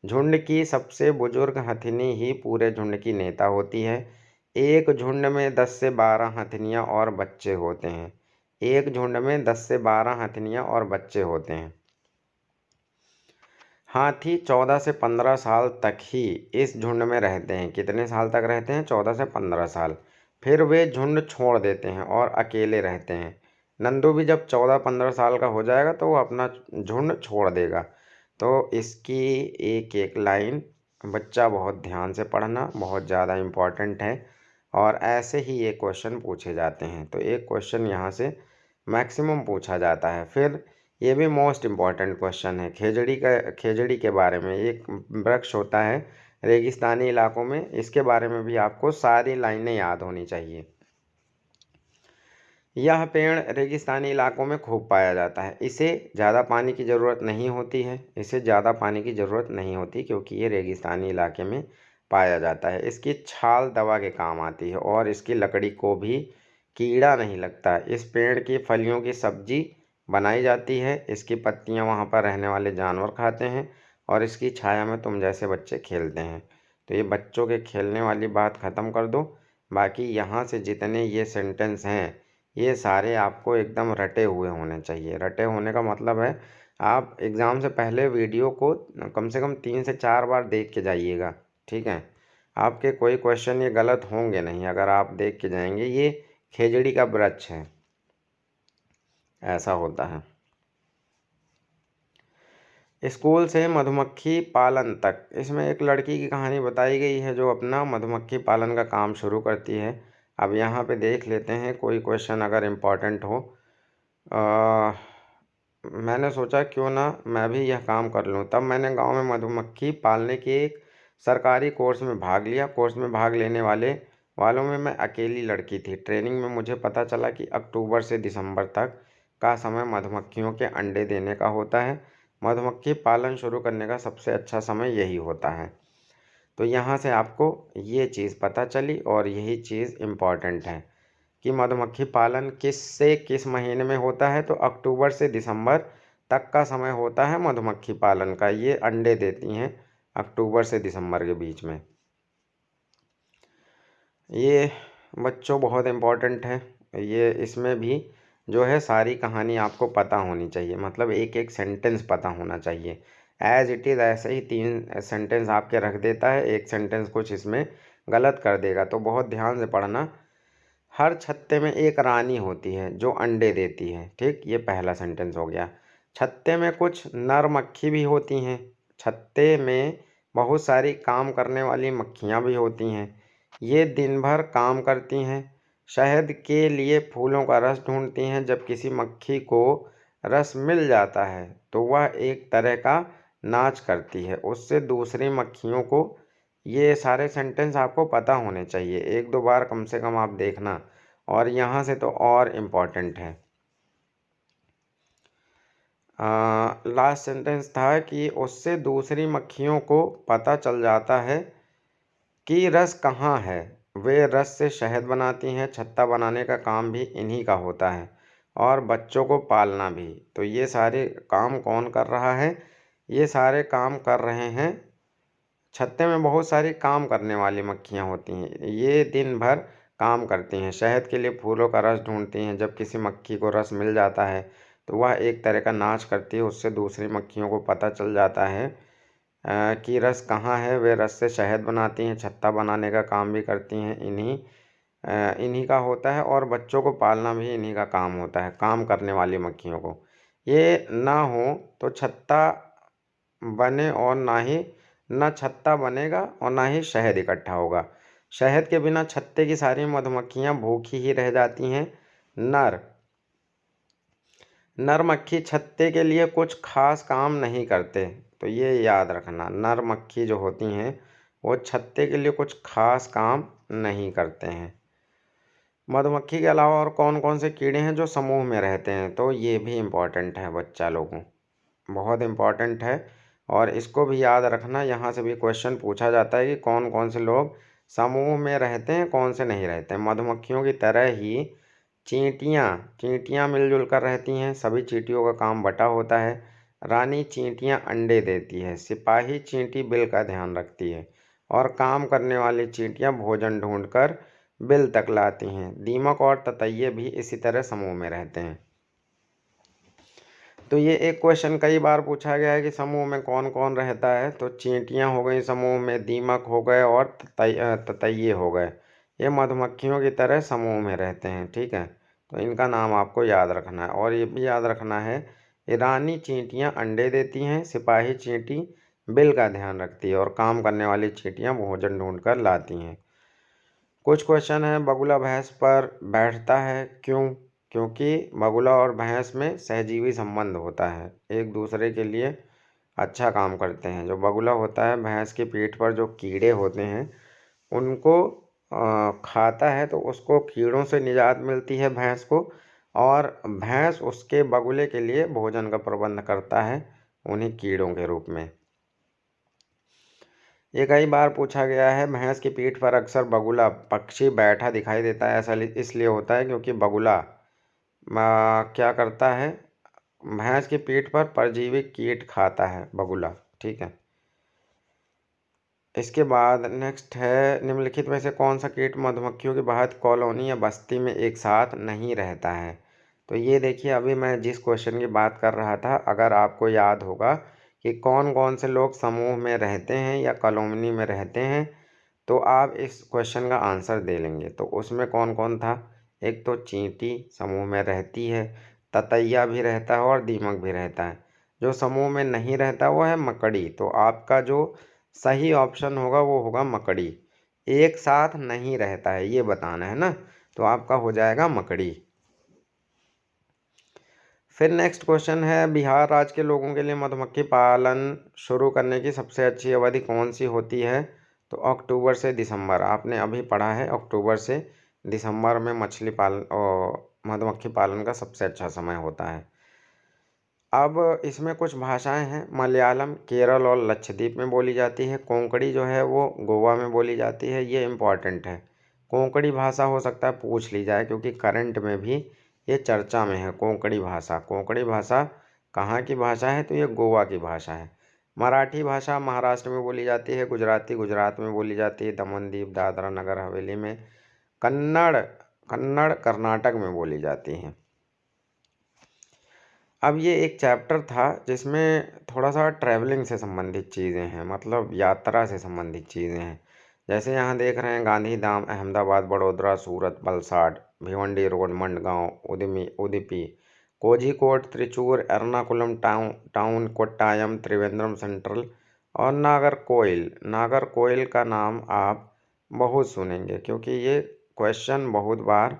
झुंड की सबसे बुजुर्ग हथिनी ही पूरे झुंड की नेता होती है। एक झुंड में 10 से 12 हथिनियाँ और बच्चे होते हैं। एक झुंड में 10 से 12 हथिनियाँ और बच्चे होते हैं। हाथी 14 से 15 साल तक ही इस झुंड में रहते हैं। कितने साल तक रहते हैं? 14 से 15 साल। फिर वे झुंड छोड़ देते हैं और अकेले रहते हैं। नंदू भी जब 14-15 साल का हो जाएगा तो वो अपना झुंड छोड़ देगा। तो इसकी एक एक लाइन बच्चा बहुत ध्यान से पढ़ना, बहुत ज़्यादा इम्पॉर्टेंट है। और ऐसे ही ये क्वेश्चन पूछे जाते हैं। तो एक क्वेश्चन यहाँ से मैक्सिमम पूछा जाता है। फिर ये भी मोस्ट इम्पॉर्टेंट क्वेश्चन है, खेजड़ी के बारे में। एक वृक्ष होता है रेगिस्तानी इलाकों में, इसके बारे में भी आपको सारी लाइनें याद होनी चाहिए। यह पेड़ रेगिस्तानी इलाकों में खूब पाया जाता है। इसे ज़्यादा पानी की ज़रूरत नहीं होती है, क्योंकि ये रेगिस्तानी इलाके में पाया जाता है। इसकी छाल दवा के काम आती है और इसकी लकड़ी को भी कीड़ा नहीं लगता। इस पेड़ की फलियों की सब्जी बनाई जाती है। इसकी पत्तियां वहाँ पर रहने वाले जानवर खाते हैं और इसकी छाया में तुम जैसे बच्चे खेलते हैं। तो ये बच्चों के खेलने वाली बात ख़त्म कर दो। बाकी यहाँ से जितने ये सेंटेंस हैं ये सारे आपको एकदम रटे हुए होने चाहिए। रटे होने का मतलब है आप एग्ज़ाम से पहले वीडियो को कम से कम 3 से 4 बार देख के जाइएगा, ठीक है। आपके कोई क्वेश्चन ये गलत होंगे नहीं अगर आप देख के जाएंगे। ये खेजड़ी का वृक्ष है, ऐसा होता है। स्कूल से मधुमक्खी पालन तक, इसमें एक लड़की की कहानी बताई गई है जो अपना मधुमक्खी पालन का काम शुरू करती है। अब यहाँ पे देख लेते हैं कोई क्वेश्चन अगर इम्पोर्टेंट हो। मैंने सोचा क्यों ना मैं भी यह काम कर लूँ। तब मैंने गांव में मधुमक्खी पालने के एक सरकारी कोर्स में भाग लिया। कोर्स में भाग लेने वालों में मैं अकेली लड़की थी। ट्रेनिंग में मुझे पता चला कि अक्टूबर से दिसंबर तक का समय मधुमक्खियों के अंडे देने का होता है। मधुमक्खी पालन शुरू करने का सबसे अच्छा समय यही होता है। तो यहाँ से आपको ये चीज़ पता चली और यही चीज़ इम्पॉर्टेंट है कि मधुमक्खी पालन किस से किस महीने में होता है। तो अक्टूबर से दिसंबर तक का समय होता है मधुमक्खी पालन का। ये अंडे देती हैं अक्टूबर से दिसंबर के बीच में। ये बच्चों बहुत इम्पोर्टेंट है। ये इसमें भी जो है सारी कहानी आपको पता होनी चाहिए, मतलब एक एक सेंटेंस पता होना चाहिए। एज इट इज़ ऐसे ही 3 सेंटेंस आपके रख देता है, एक सेंटेंस कुछ इसमें गलत कर देगा। तो बहुत ध्यान से पढ़ना। हर छत्ते में एक रानी होती है जो अंडे देती है, ठीक। ये पहला सेंटेंस हो गया। छत्ते में कुछ नर मक्खी भी होती हैं। छत्ते में बहुत सारी काम करने वाली मक्खियाँ भी होती हैं। ये दिन भर काम करती हैं। शहद के लिए फूलों का रस ढूंढती हैं। जब किसी मक्खी को रस मिल जाता है तो वह एक तरह का नाच करती है, उससे दूसरी मक्खियों को। ये सारे सेंटेंस आपको पता होने चाहिए, 1-2 बार कम से कम आप देखना। और यहाँ से तो और इम्पॉर्टेंट है। लास्ट सेंटेंस था कि उससे दूसरी मक्खियों को पता चल जाता है कि रस कहाँ है। वे रस से शहद बनाती हैं। छत्ता बनाने का काम भी इन्हीं का होता है और बच्चों को पालना भी। तो ये सारे काम कौन कर रहा है? ये सारे काम कर रहे हैं, छत्ते में बहुत सारी काम करने वाली मक्खियाँ होती हैं। ये दिन भर काम करती हैं। शहद के लिए फूलों का रस ढूंढती हैं। जब किसी मक्खी को रस मिल जाता है तो वह एक तरह का नाच करती है, उससे दूसरी मक्खियों को पता चल जाता है कि रस कहाँ है। वे रस से शहद बनाती हैं। छत्ता बनाने का काम भी करती हैं, इन्हीं का होता है। और बच्चों को पालना भी इन्हीं का काम होता है, काम करने वाली मक्खियों को। ये ना हो तो छत्ता बने और ना छत्ता बनेगा और ना ही शहद इकट्ठा होगा। शहद के बिना छत्ते की सारी मधुमक्खियाँ भूखी ही रह जाती हैं। नर नर मक्खी छत्ते के लिए कुछ खास काम नहीं करते। तो ये याद रखना, नर मक्खी जो होती हैं वो छत्ते के लिए कुछ खास काम नहीं करते हैं। मधुमक्खी के अलावा और कौन कौन से कीड़े हैं जो समूह में रहते हैं? तो ये भी इम्पोर्टेंट है बच्चा लोगों, बहुत इम्पोर्टेंट है और इसको भी याद रखना। यहाँ से भी क्वेश्चन पूछा जाता है कि कौन कौन से लोग समूह में रहते हैं, कौन से नहीं रहते हैं। मधुमक्खियों की तरह ही चींटियाँ मिलजुल कर रहती हैं। सभी चींटियों का काम बटा होता है। रानी चींटियाँ अंडे देती है। सिपाही चींटी बिल का ध्यान रखती है और काम करने वाली चींटियाँ भोजन ढूंढकर बिल तक लाती हैं। दीमक और ततैये भी इसी तरह समूह में रहते हैं। तो ये एक क्वेश्चन कई बार पूछा गया है कि समूह में कौन कौन रहता है। तो चींटियाँ हो गई समूह में, दीमक हो गए और ततैये हो गए। ये मधुमक्खियों की तरह समूह में रहते हैं, ठीक है। तो इनका नाम आपको याद रखना है और ये भी याद रखना है, ईरानी चींटियाँ अंडे देती हैं। सिपाही चींटी बिल का ध्यान रखती है और काम करने वाली चींटियाँ भोजन ढूंढ कर लाती हैं। कुछ क्वेश्चन है, बगुला भैंस पर बैठता है क्यों? क्योंकि बगुला और भैंस में सहजीवी संबंध होता है, एक दूसरे के लिए अच्छा काम करते हैं। जो बगुला होता है भैंस की पीठ पर जो कीड़े होते हैं उनको खाता है, तो उसको कीड़ों से निजात मिलती है भैंस को, और भैंस उसके बगुले के लिए भोजन का प्रबंध करता है उन्हीं कीड़ों के रूप में। ये कई बार पूछा गया है, भैंस की पीठ पर अक्सर बगुला पक्षी बैठा दिखाई देता है, ऐसा इसलिए होता है क्योंकि बगुला क्या करता है, भैंस की पीठ पर परजीवी कीट खाता है बगुला। ठीक है, इसके बाद नेक्स्ट है, निम्नलिखित में से कौन सा कीट मधुमक्खियों की बहुत कॉलोनी या बस्ती में एक साथ नहीं रहता है? तो ये देखिए, अभी मैं जिस क्वेश्चन की बात कर रहा था, अगर आपको याद होगा कि कौन कौन से लोग समूह में रहते हैं या कॉलोनी में रहते हैं, तो आप इस क्वेश्चन का आंसर दे लेंगे। तो उसमें कौन कौन था? एक तो चींटी समूह में रहती है, ततैया भी रहता है और दीमक भी रहता है। जो समूह में नहीं रहता वो है मकड़ी। तो आपका जो सही ऑप्शन होगा वो होगा मकड़ी। एक साथ नहीं रहता है ये बताना है ना, तो आपका हो जाएगा मकड़ी। फिर नेक्स्ट क्वेश्चन है, बिहार राज्य के लोगों के लिए मधुमक्खी पालन शुरू करने की सबसे अच्छी अवधि कौन सी होती है? तो अक्टूबर से दिसंबर। आपने अभी पढ़ा है, अक्टूबर से दिसंबर में मछली पालन और मधुमक्खी पालन का सबसे अच्छा समय होता है। अब इसमें कुछ भाषाएं हैं, मलयालम केरल और लक्षद्वीप में बोली जाती है, कोंकणी जो है वो गोवा में बोली जाती है। ये इम्पॉर्टेंट है, कोंकणी भाषा हो सकता है पूछ ली जाए क्योंकि करंट में भी ये चर्चा में है। कोंकणी भाषा, कोंकणी भाषा कहाँ की भाषा है? तो ये गोवा की भाषा है। मराठी भाषा महाराष्ट्र में बोली जाती है, गुजराती गुजरात में बोली जाती है, दमन दीव दादरा नगर हवेली में, कन्नड़ कन्नड़ कर्नाटक में बोली जाती है। अब ये एक चैप्टर था जिसमें थोड़ा सा ट्रैवलिंग से संबंधित चीज़ें हैं, मतलब यात्रा से संबंधित चीज़ें हैं। जैसे यहाँ देख रहे हैं, गांधी धाम, अहमदाबाद, बड़ोदरा, Surat, Valsad, Bhiwandi road, Madgaon, Udupi, Kozhikode, Trichur, Ernakulam town, Kottayam, Trivandrum central और नागरकोइल। नागरकोइल का नाम आप बहुत सुनेंगे क्योंकि ये क्वेश्चन बहुत बार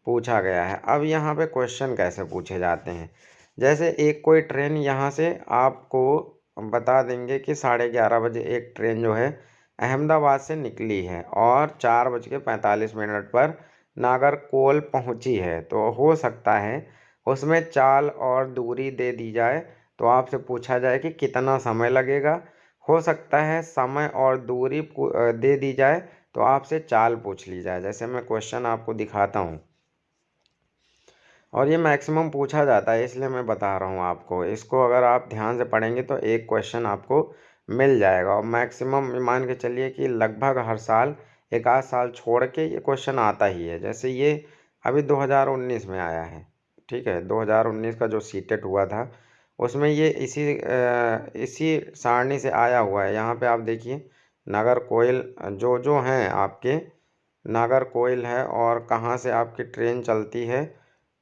पूछा गया है। अब यहाँ पे क्वेश्चन कैसे पूछे जाते हैं, जैसे एक कोई ट्रेन यहाँ से आपको बता देंगे कि 11:30 बजे एक ट्रेन जो है अहमदाबाद से निकली है और 4:45 पर नागरकोइल पहुँची है, तो हो सकता है उसमें चाल और दूरी दे दी जाए, तो आपसे पूछा जाए कि कितना समय लगेगा। हो सकता है समय और दूरी दे दी जाए तो आपसे चाल पूछ ली जाए। जैसे मैं क्वेश्चन आपको दिखाता हूँ, और ये मैक्सिमम पूछा जाता है इसलिए मैं बता रहा हूँ आपको। इसको अगर आप ध्यान से पढ़ेंगे तो एक क्वेश्चन आपको मिल जाएगा, और मैक्सिमम मान के चलिए कि लगभग हर साल एक आध साल छोड़ के ये क्वेश्चन आता ही है। जैसे ये अभी 2019 में आया है, ठीक है, 2019 का जो सीटेट हुआ था उसमें ये इसी सारणी से आया हुआ है। यहाँ पे आप देखिए, नागरकोइल जो जो हैं आपके, नागरकोइल है और कहाँ से आपकी ट्रेन चलती है,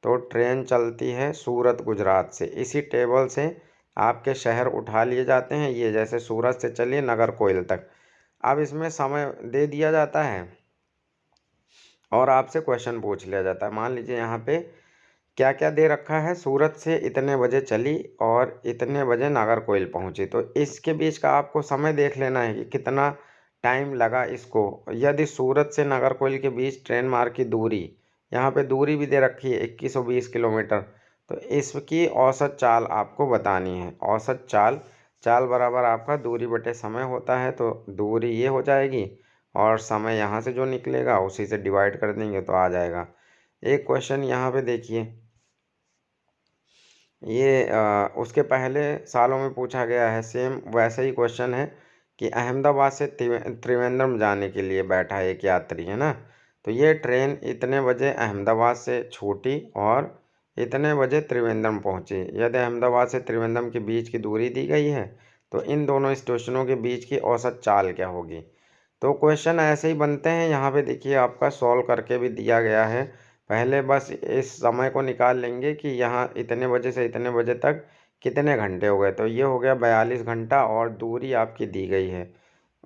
तो ट्रेन चलती है सूरत गुजरात से। इसी टेबल से आपके शहर उठा लिए जाते हैं, ये जैसे सूरत से चलिए नागरकोइल तक। अब इसमें समय दे दिया जाता है और आपसे क्वेश्चन पूछ लिया जाता है। मान लीजिए यहाँ पे क्या क्या दे रखा है, सूरत से इतने बजे चली और इतने बजे नागरकोइल पहुंची, तो इसके बीच का आपको समय देख लेना है कि कितना टाइम लगा इसको। यदि सूरत से नागरकोइल के बीच ट्रेन मार्ग की दूरी, यहाँ पे दूरी भी दे रखी है 2120 किलोमीटर, तो इसकी औसत चाल आपको बतानी है। औसत चाल, चाल बराबर आपका दूरी बटे समय होता है, तो दूरी ये हो जाएगी और समय यहाँ से जो निकलेगा उसी से डिवाइड कर देंगे तो आ जाएगा। एक क्वेश्चन यहाँ पे देखिए, ये उसके पहले सालों में पूछा गया है, सेम वैसा ही क्वेश्चन है कि अहमदाबाद से त्रिवेंद्रम जाने के लिए बैठा एक यात्री है ना, तो ये ट्रेन इतने बजे अहमदाबाद से छूटी और इतने बजे त्रिवेंद्रम पहुंची। यदि अहमदाबाद से त्रिवेंद्रम के बीच की दूरी दी गई है तो इन दोनों स्टेशनों के बीच की औसत चाल क्या होगी? तो क्वेश्चन ऐसे ही बनते हैं। यहाँ पे देखिए आपका सॉल्व करके भी दिया गया है। पहले बस इस समय को निकाल लेंगे कि यहाँ इतने बजे से इतने बजे तक कितने घंटे हो गए, तो ये हो गया 42 घंटा और दूरी आपकी दी गई है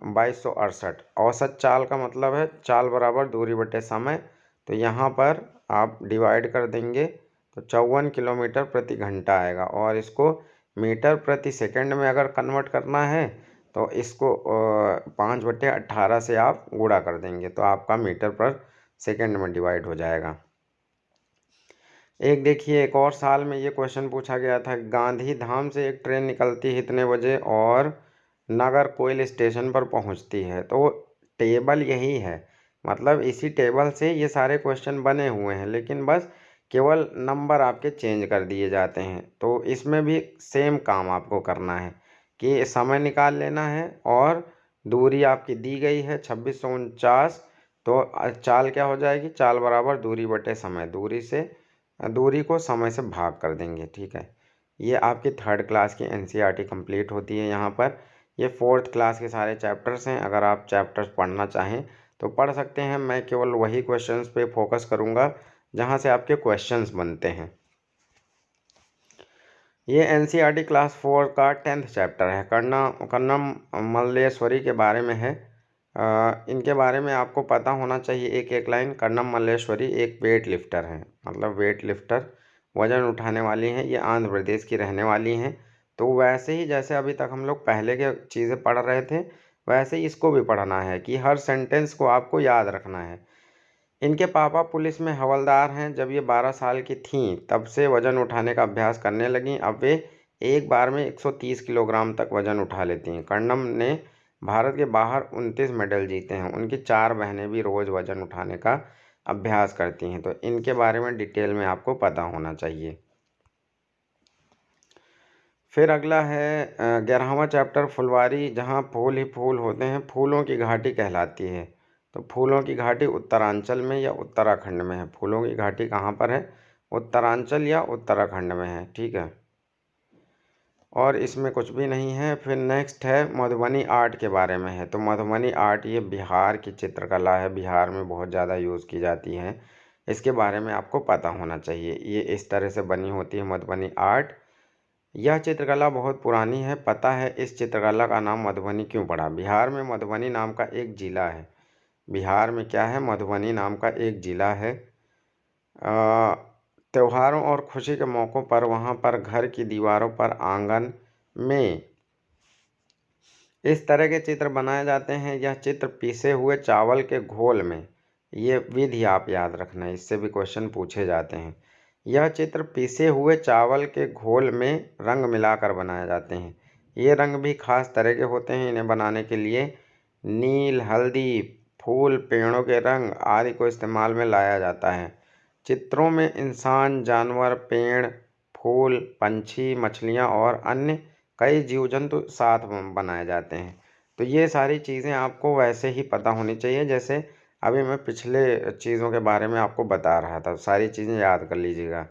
2268। औसत चाल का मतलब है चाल बराबर दूरी बटे समय। तो यहाँ पर आप डिवाइड कर देंगे तो 54 किलोमीटर प्रति घंटा आएगा, और इसको मीटर प्रति सेकंड में अगर कन्वर्ट करना है तो इसको 5/18 से आप गुणा कर देंगे तो आपका मीटर पर सेकंड में डिवाइड हो जाएगा। एक देखिए, एक और साल में ये क्वेश्चन पूछा गया था, गांधी धाम से एक ट्रेन निकलती है इतने बजे और नागरकोइल स्टेशन पर पहुंचती है। तो टेबल यही है, मतलब इसी टेबल से ये सारे क्वेश्चन बने हुए हैं, लेकिन बस केवल नंबर आपके चेंज कर दिए जाते हैं। तो इसमें भी सेम काम आपको करना है कि समय निकाल लेना है और दूरी आपकी दी गई है 2649। तो चाल क्या हो जाएगी, चाल बराबर दूरी बटे समय, दूरी को समय से भाग कर देंगे। ठीक है, ये आपकी 3rd क्लास की एनसीईआरटी कंप्लीट होती है। यहाँ पर ये 4th क्लास के सारे चैप्टर्स हैं। अगर आप चैप्टर्स पढ़ना चाहें तो पढ़ सकते हैं। मैं केवल वही क्वेश्चंस पे फोकस करूँगा जहाँ से आपके क्वेश्चंस बनते हैं। ये एनसीईआरटी क्लास 4 का 10th चैप्टर है, कर्णम मल्लेश्वरी के बारे में है। इनके बारे में आपको पता होना चाहिए एक एक लाइन। कर्णम मल्लेश्वरी एक वेट लिफ्टर हैं, मतलब वेट लिफ्टर, वजन उठाने वाली हैं। ये आंध्र प्रदेश की रहने वाली हैं। तो वैसे ही जैसे अभी तक हम लोग पहले के चीज़ें पढ़ रहे थे, वैसे ही इसको भी पढ़ना है कि हर सेंटेंस को आपको याद रखना है। इनके पापा पुलिस में हवलदार हैं। जब ये 12 साल की थीं तब से वज़न उठाने का अभ्यास करने लगीं। अब वे एक बार में 130 किलोग्राम तक वज़न उठा लेती हैं। कर्णम ने भारत के बाहर 29 मेडल जीते हैं। उनकी 4 बहनें भी रोज़ वज़न उठाने का अभ्यास करती हैं। तो इनके बारे में डिटेल में आपको पता होना चाहिए। फिर अगला है 11वां चैप्टर फुलवारी, जहाँ फूल ही फूल होते हैं, फूलों की घाटी कहलाती है। तो फूलों की घाटी उत्तरांचल में या उत्तराखंड में है। फूलों की घाटी कहाँ पर है, उत्तरांचल या उत्तराखंड में है। ठीक है, और इसमें कुछ भी नहीं है। फिर नेक्स्ट है मधुबनी आर्ट के बारे में है। तो मधुबनी आर्ट ये बिहार की चित्रकला है, बिहार में बहुत ज़्यादा यूज़ की जाती है। इसके बारे में आपको पता होना चाहिए। ये इस तरह से बनी होती है मधुबनी आर्ट। यह चित्रकला बहुत पुरानी है। पता है इस चित्रकला का नाम मधुबनी क्यों पड़ा? बिहार में मधुबनी नाम का एक ज़िला है। बिहार में क्या है, मधुबनी नाम का एक ज़िला है। त्योहारों और खुशी के मौक़ों पर वहाँ पर घर की दीवारों पर, आंगन में इस तरह के चित्र बनाए जाते हैं। यह चित्र पीसे हुए चावल के घोल में, ये विधि आप याद रखना है, इससे भी क्वेश्चन पूछे जाते हैं। यह चित्र पीसे हुए चावल के घोल में रंग मिलाकर बनाए जाते हैं। ये रंग भी खास तरह के होते हैं। इन्हें बनाने के लिए नील, हल्दी, फूल, पेड़ों के रंग आदि को इस्तेमाल में लाया जाता है। चित्रों में इंसान, जानवर, पेड़, फूल, पंछी, मछलियाँ और अन्य कई जीव जंतु साथ में बनाए जाते हैं। तो ये सारी चीज़ें आपको वैसे ही पता होनी चाहिए जैसे अभी मैं पिछले चीज़ों के बारे में आपको बता रहा था। सारी चीज़ें याद कर लीजिएगा।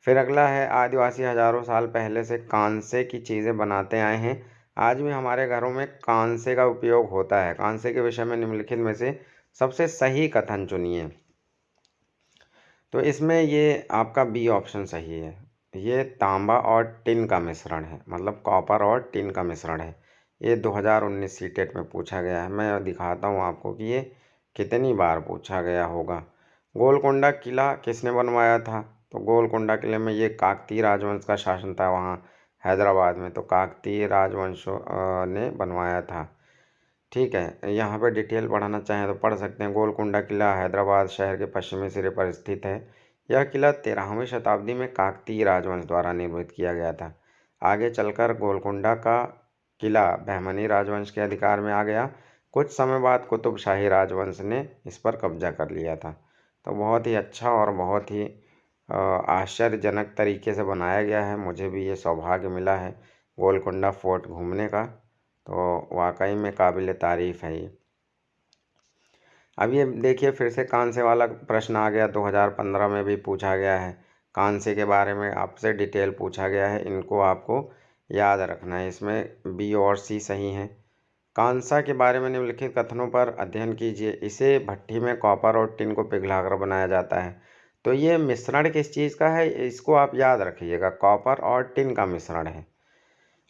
फिर अगला है आदिवासी हजारों साल पहले से कांसे की चीज़ें बनाते आए हैं। आज भी हमारे घरों में कांसे का उपयोग होता है। कांसे के विषय में निम्नलिखित में से सबसे सही कथन चुनिए। तो इसमें ये आपका बी ऑप्शन सही है। ये तांबा और टिन का मिश्रण है, मतलब कॉपर और टिन का मिश्रण है। ये 2019 सीटेट में पूछा गया है। मैं दिखाता हूँ आपको कि ये कितनी बार पूछा गया होगा। गोलकोंडा किला किसने बनवाया था? तो गोलकोंडा किले में ये काकतीय राजवंश का शासन था वहाँ हैदराबाद में। तो काकतीय राजवंश ने बनवाया था। ठीक है, यहाँ पे डिटेल पढ़ना चाहें तो पढ़ सकते हैं। गोलकुंडा किला हैदराबाद शहर के पश्चिमी सिरे पर स्थित है। यह किला 13वीं शताब्दी में काकतीय राजवंश द्वारा निर्मित किया गया था। आगे चलकर गोलकुंडा का किला बहमनी राजवंश के अधिकार में आ गया। कुछ समय बाद कुतुब शाही राजवंश ने इस पर कब्जा कर लिया था। तो बहुत ही अच्छा और बहुत ही आश्चर्यजनक तरीके से बनाया गया है। मुझे भी ये सौभाग्य मिला है गोलकुंडा फोर्ट घूमने का, तो वाकई में काबिल तारीफ़ है ये। अब ये देखिए फिर से कांसे वाला प्रश्न आ गया। 2015 में भी पूछा गया है। कांसे के बारे में आपसे डिटेल पूछा गया है, इनको आपको याद रखना है। इसमें बी और सी सही हैं। कांसा के बारे में निम्नलिखित कथनों पर अध्ययन कीजिए। इसे भट्ठी में कॉपर और टिन को पिघलाकर बनाया जाता है। तो ये मिश्रण किस चीज़ का है, इसको आप याद रखिएगा, कॉपर और टिन का मिश्रण है।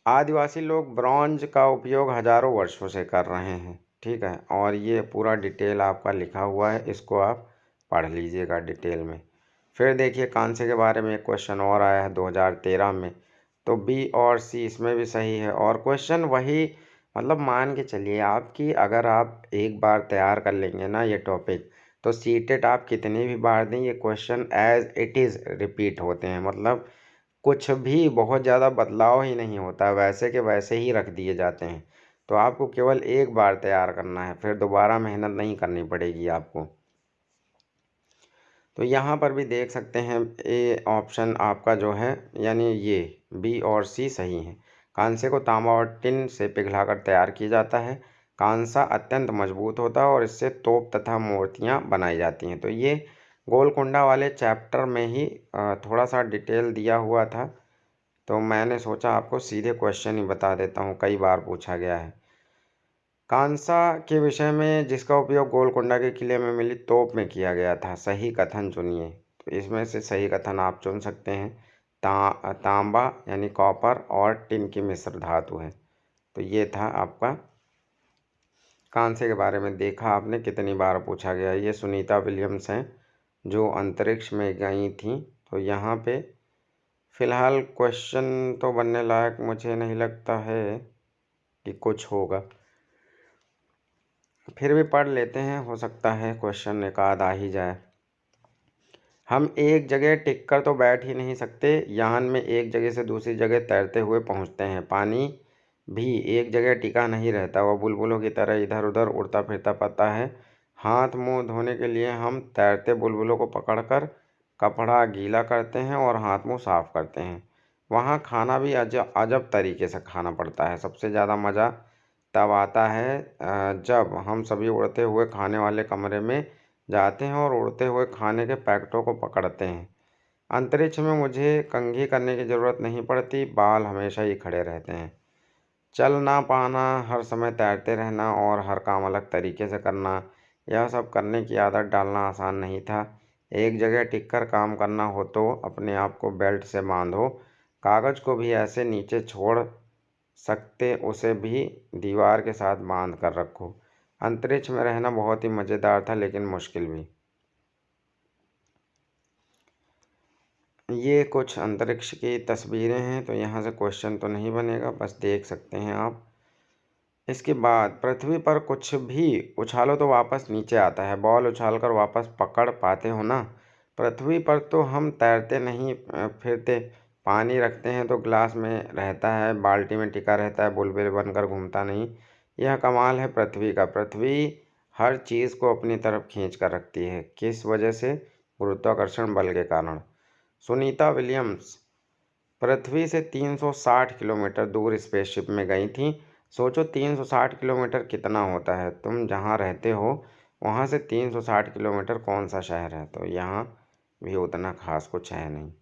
आदिवासी लोग ब्रॉन्ज का उपयोग हजारों वर्षों से कर रहे हैं। ठीक है, और ये पूरा डिटेल आपका लिखा हुआ है, इसको आप पढ़ लीजिएगा डिटेल में। फिर देखिए कांसे के बारे में एक क्वेश्चन और आया है 2013 में, तो बी और सी इसमें भी सही है। और क्वेश्चन वही, मतलब मान के चलिए आपकी, अगर आप एक बार तैयार कर लेंगे ना ये टॉपिक, तो सीटेट आप कितनी भी बार दें ये question as it is repeat होते हैं। मतलब कुछ भी बहुत ज़्यादा बदलाव ही नहीं होता, वैसे के वैसे ही रख दिए जाते हैं। तो आपको केवल एक बार तैयार करना है, फिर दोबारा मेहनत नहीं करनी पड़ेगी आपको। तो यहाँ पर भी देख सकते हैं ए ऑप्शन आपका जो है, यानी ये बी और सी सही हैं। कांसे को तांबा और टिन से पिघलाकर तैयार किया जाता है। कांसा अत्यंत मजबूत होता है और इससे तोप तथा मूर्तियाँ बनाई जाती हैं। तो ये गोलकुंडा वाले चैप्टर में ही थोड़ा सा डिटेल दिया हुआ था, तो मैंने सोचा आपको सीधे क्वेश्चन ही बता देता हूँ, कई बार पूछा गया है। कांसा के विषय में जिसका उपयोग गोलकुंडा के किले में मिली तोप में किया गया था, सही कथन चुनिए। तो इसमें से सही कथन आप चुन सकते हैं, तांबा यानी कॉपर और टिन की मिश्र धातु है। तो ये था आपका कांसे के बारे में। देखा आपने कितनी बार पूछा गया। ये सुनीता विलियम्स हैं जो अंतरिक्ष में गई थी। तो यहाँ पे फिलहाल क्वेश्चन तो बनने लायक मुझे नहीं लगता है कि कुछ होगा, फिर भी पढ़ लेते हैं, हो सकता है क्वेश्चन एक आध आ ही जाए। हम एक जगह टिक कर तो बैठ ही नहीं सकते, यान में एक जगह से दूसरी जगह तैरते हुए पहुंचते हैं। पानी भी एक जगह टिका नहीं रहता, वह बुलबुलों की तरह इधर उधर उड़ता फिरता पड़ता है। हाथ मुंह धोने के लिए हम तैरते बुलबुलों को पकड़कर कपड़ा गीला करते हैं और हाथ मुंह साफ करते हैं। वहाँ खाना भी अजब अजब तरीके से खाना पड़ता है। सबसे ज़्यादा मज़ा तब आता है जब हम सभी उड़ते हुए खाने वाले कमरे में जाते हैं और उड़ते हुए खाने के पैकेटों को पकड़ते हैं। अंतरिक्ष में मुझे कंघी करने की ज़रूरत नहीं पड़ती, बाल हमेशा ही खड़े रहते हैं। चल ना पाना, हर समय तैरते रहना और हर काम अलग तरीके से करना, यह सब करने की आदत डालना आसान नहीं था। एक जगह टिक कर काम करना हो तो अपने आप को बेल्ट से बांधो, कागज़ को भी ऐसे नीचे छोड़ सकते उसे भी दीवार के साथ बांध कर रखो। अंतरिक्ष में रहना बहुत ही मज़ेदार था लेकिन मुश्किल भी। ये कुछ अंतरिक्ष की तस्वीरें हैं, तो यहाँ से क्वेश्चन तो नहीं बनेगा, बस देख सकते हैं आप। इसके बाद पृथ्वी पर कुछ भी उछालो तो वापस नीचे आता है। बॉल उछालकर वापस पकड़ पाते हो ना। पृथ्वी पर तो हम तैरते नहीं फिरते, पानी रखते हैं तो ग्लास में रहता है, बाल्टी में टिका रहता है, बुलबुले बनकर घूमता नहीं। यह कमाल है पृथ्वी का। पृथ्वी हर चीज़ को अपनी तरफ खींच कर रखती है। किस वजह से? गुरुत्वाकर्षण बल के कारण। सुनीता विलियम्स पृथ्वी से 360 किलोमीटर दूर स्पेसशिप में गई थी। सोचो 360 किलोमीटर कितना होता है। तुम जहाँ रहते हो वहाँ से 360 किलोमीटर कौन सा शहर है? तो यहाँ भी उतना खास कुछ है नहीं।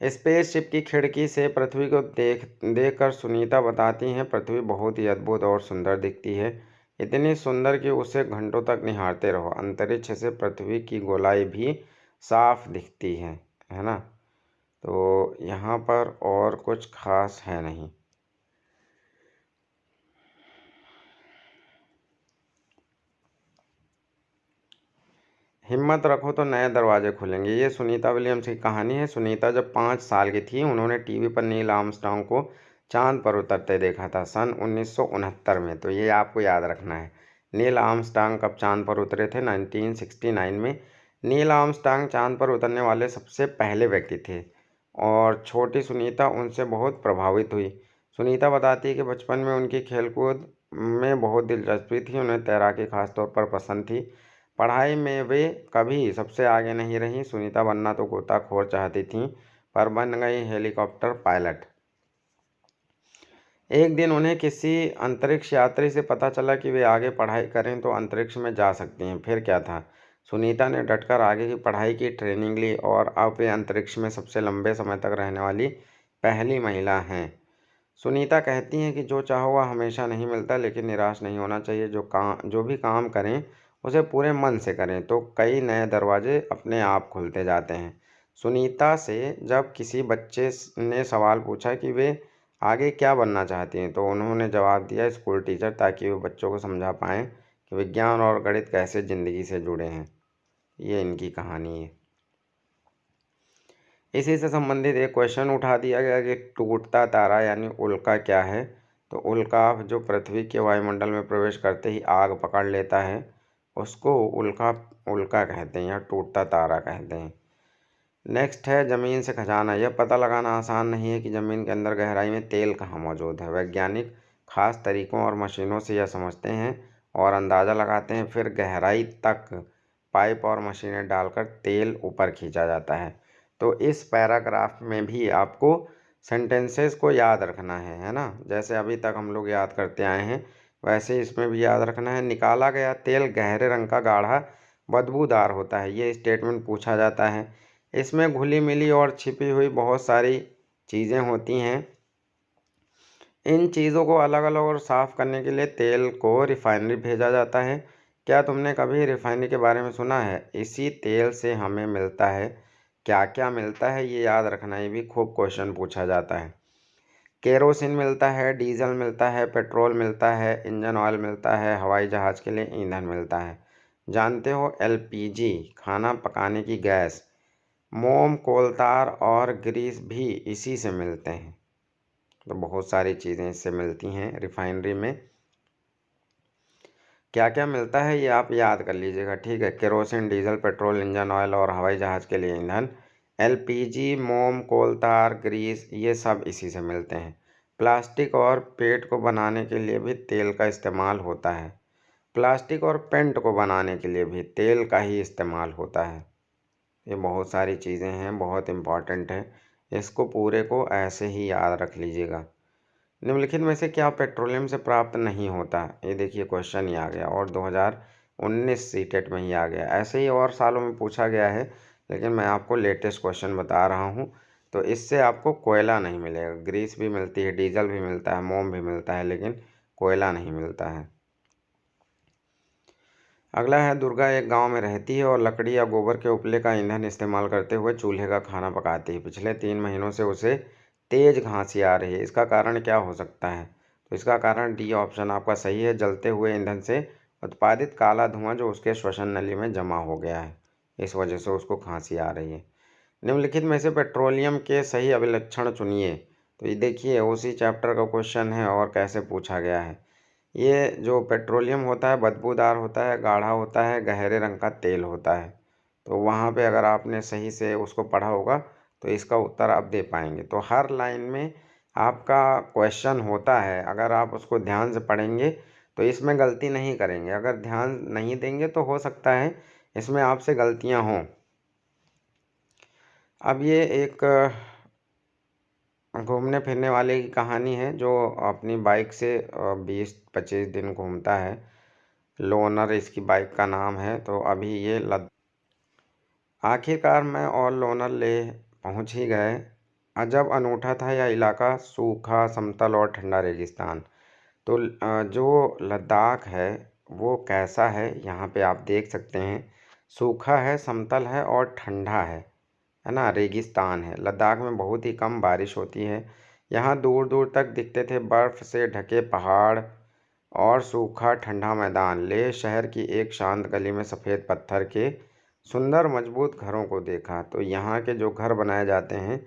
स्पेसशिप की खिड़की से पृथ्वी को देखकर सुनीता बताती हैं, पृथ्वी बहुत ही अद्भुत और सुंदर दिखती है। इतनी सुंदर कि उसे घंटों तक निहारते रहो। अंतरिक्ष से पृथ्वी की गोलाई भी साफ दिखती है ना। तो यहाँ पर और कुछ खास है नहीं। हिम्मत रखो तो नए दरवाजे खुलेंगे। ये सुनीता विलियम्स की कहानी है। सुनीता जब 5 साल की थी, उन्होंने टीवी पर नील आर्मस्ट्रांग को चांद पर उतरते देखा था सन 1969 में। तो ये आपको याद रखना है। नील आर्मस्ट्रांग कब चांद पर उतरे थे? 1969 में। नील आर्मस्ट्रांग चांद पर उतरने वाले सबसे पहले व्यक्ति थे और छोटी सुनीता उनसे बहुत प्रभावित हुई। सुनीता बताती है कि बचपन में उनकी खेलकूद में बहुत दिलचस्पी थी। उन्हें तैराकी खासतौर पर पसंद थी। पढ़ाई में वे कभी सबसे आगे नहीं रहीं। सुनीता बनना तो गोताखोर चाहती थीं, पर बन गई हेलीकॉप्टर पायलट। एक दिन उन्हें किसी अंतरिक्ष यात्री से पता चला कि वे आगे पढ़ाई करें तो अंतरिक्ष में जा सकती हैं। फिर क्या था? सुनीता ने डटकर आगे की पढ़ाई की, ट्रेनिंग ली और अब वे अंतरिक्ष में सबसे लंबे समय तक रहने वाली पहली महिला हैं। सुनीता कहती हैं कि जो चाहो वह हमेशा नहीं मिलता, लेकिन निराश नहीं होना चाहिए। जो भी काम करें उसे पूरे मन से करें तो कई नए दरवाजे अपने आप खुलते जाते हैं। सुनीता से जब किसी बच्चे ने सवाल पूछा कि वे आगे क्या बनना चाहती हैं, तो उन्होंने जवाब दिया स्कूल टीचर, ताकि वे बच्चों को समझा पाएँ कि विज्ञान और गणित कैसे ज़िंदगी से जुड़े हैं। ये इनकी कहानी है। इसी से संबंधित एक क्वेश्चन उठा दिया गया कि टूटता तारा यानी उल्का क्या है। तो उल्का जो पृथ्वी के वायुमंडल में प्रवेश करते ही आग पकड़ लेता है, उसको उल्का उल्का कहते हैं या टूटता तारा कहते हैं। नेक्स्ट है ज़मीन से खजाना। यह पता लगाना आसान नहीं है कि ज़मीन के अंदर गहराई में तेल कहाँ मौजूद है। वैज्ञानिक खास तरीकों और मशीनों से यह समझते हैं और अंदाज़ा लगाते हैं, फिर गहराई तक पाइप और मशीनें डालकर तेल ऊपर खींचा जाता है। तो इस पैराग्राफ में भी आपको सेंटेंसेस को याद रखना है ना। जैसे अभी तक हम लोग याद करते आए हैं, वैसे इसमें भी याद रखना है। निकाला गया तेल गहरे रंग का गाढ़ा बदबूदार होता है, ये स्टेटमेंट पूछा जाता है। इसमें घुली मिली और छिपी हुई बहुत सारी चीज़ें होती हैं। इन चीज़ों को अलग अलग और साफ़ करने के लिए तेल को रिफाइनरी भेजा जाता है। क्या तुमने कभी रिफाइनरी के बारे में सुना है? इसी तेल से हमें मिलता है, क्या क्या मिलता है ये याद रखना, ये भी खूब क्वेश्चन पूछा जाता है। केरोसिन मिलता है, डीजल मिलता है, पेट्रोल मिलता है, इंजन ऑयल मिलता है, हवाई जहाज़ के लिए ईंधन मिलता है। जानते हो एलपीजी, खाना पकाने की गैस, मोम, कोलतार और ग्रीस भी इसी से मिलते हैं। तो बहुत सारी चीज़ें इससे मिलती हैं रिफाइनरी में। क्या क्या मिलता है ये आप याद कर लीजिएगा, ठीक है। Kerosene, diesel, petrol, engine oil और हवाई जहाज़ के लिए ईंधन, एलपीजी, मोम, कोलतार, ग्रीस, ये सब इसी से मिलते हैं। प्लास्टिक और पेट को बनाने के लिए भी तेल का इस्तेमाल होता है। प्लास्टिक और पेंट को बनाने के लिए भी तेल का ही इस्तेमाल होता है। ये बहुत सारी चीज़ें हैं, बहुत इम्पॉर्टेंट है। इसको पूरे को ऐसे ही याद रख लीजिएगा। निम्नलिखित में से क्या पेट्रोलियम से प्राप्त नहीं होता? ये देखिए क्वेश्चन ही आ गया और 2019 सीटेट में ही आ गया। ऐसे ही और सालों में पूछा गया है, लेकिन मैं आपको लेटेस्ट क्वेश्चन बता रहा हूँ। तो इससे आपको कोयला नहीं मिलेगा। ग्रीस भी मिलती है, डीजल भी मिलता है, मोम भी मिलता है, लेकिन कोयला नहीं मिलता है। अगला है दुर्गा एक गांव में रहती है और लकड़ी या गोबर के उपले का ईंधन इस्तेमाल करते हुए चूल्हे का खाना पकाती है। पिछले 3 महीनों से उसे तेज खांसी आ रही है। इसका कारण क्या हो सकता है? तो इसका कारण डी ऑप्शन आपका सही है, जलते हुए ईंधन से उत्पादित काला धुआं जो उसके श्वसन नली में जमा हो गया है, इस वजह से उसको खांसी आ रही है। निम्नलिखित में से पेट्रोलियम के सही अभिलक्षण चुनिए। तो ये देखिए उसी चैप्टर का क्वेश्चन है और कैसे पूछा गया है। ये जो पेट्रोलियम होता है बदबूदार होता है, गाढ़ा होता है, गहरे रंग का तेल होता है। तो वहाँ पे अगर आपने सही से उसको पढ़ा होगा तो इसका उत्तर आप दे पाएंगे। तो हर लाइन में आपका क्वेश्चन होता है, अगर आप उसको ध्यान से पढ़ेंगे तो इसमें गलती नहीं करेंगे। अगर ध्यान नहीं देंगे तो हो सकता है इसमें आपसे गलतियाँ हों। अब ये एक घूमने फिरने वाले की कहानी है जो अपनी बाइक से 20-25 दिन घूमता है। लोनर इसकी बाइक का नाम है। तो अभी ये आखिरकार मैं और लोनर ले पहुंच ही गए। अजब अनूठा था यह इलाका, सूखा, समतल और ठंडा रेगिस्तान। तो जो लद्दाख है वो कैसा है यहाँ पे आप देख सकते हैं। सूखा है, समतल है और ठंडा है ना, रेगिस्तान है। लद्दाख में बहुत ही कम बारिश होती है। यहाँ दूर दूर तक दिखते थे बर्फ़ से ढके पहाड़ और सूखा ठंडा मैदान। लेह शहर की एक शांत गली में सफ़ेद पत्थर के सुंदर मजबूत घरों को देखा। तो यहाँ के जो घर बनाए जाते हैं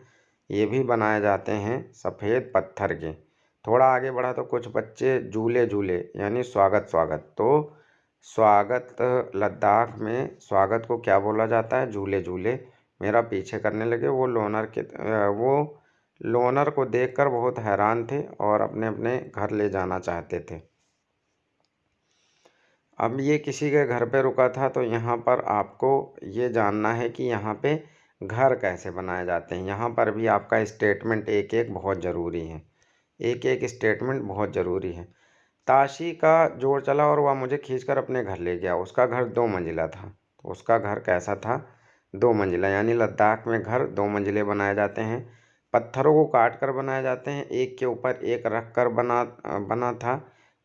ये भी बनाए जाते हैं सफ़ेद पत्थर के। थोड़ा आगे बढ़ा तो कुछ बच्चे झूले झूले यानी स्वागत स्वागत। तो स्वागत लद्दाख में स्वागत को क्या बोला जाता है? झूले झूले। मेरा पीछे करने लगे। वो लोनर को देखकर बहुत हैरान थे और अपने अपने घर ले जाना चाहते थे। अब ये किसी के घर पे रुका था। तो यहाँ पर आपको ये जानना है कि यहाँ पे घर कैसे बनाए जाते हैं। यहाँ पर भी आपका स्टेटमेंट एक एक बहुत ज़रूरी है, एक एक स्टेटमेंट बहुत ज़रूरी है। ताशी का जोर चला और वह मुझे खींचकर अपने घर ले गया। उसका घर 2 मंजिला था। तो उसका घर कैसा था? 2 मंजिला, यानी लद्दाख में घर 2 मंजिले बनाए जाते हैं। पत्थरों को काट कर बनाए जाते हैं, एक के ऊपर एक रख कर बना था।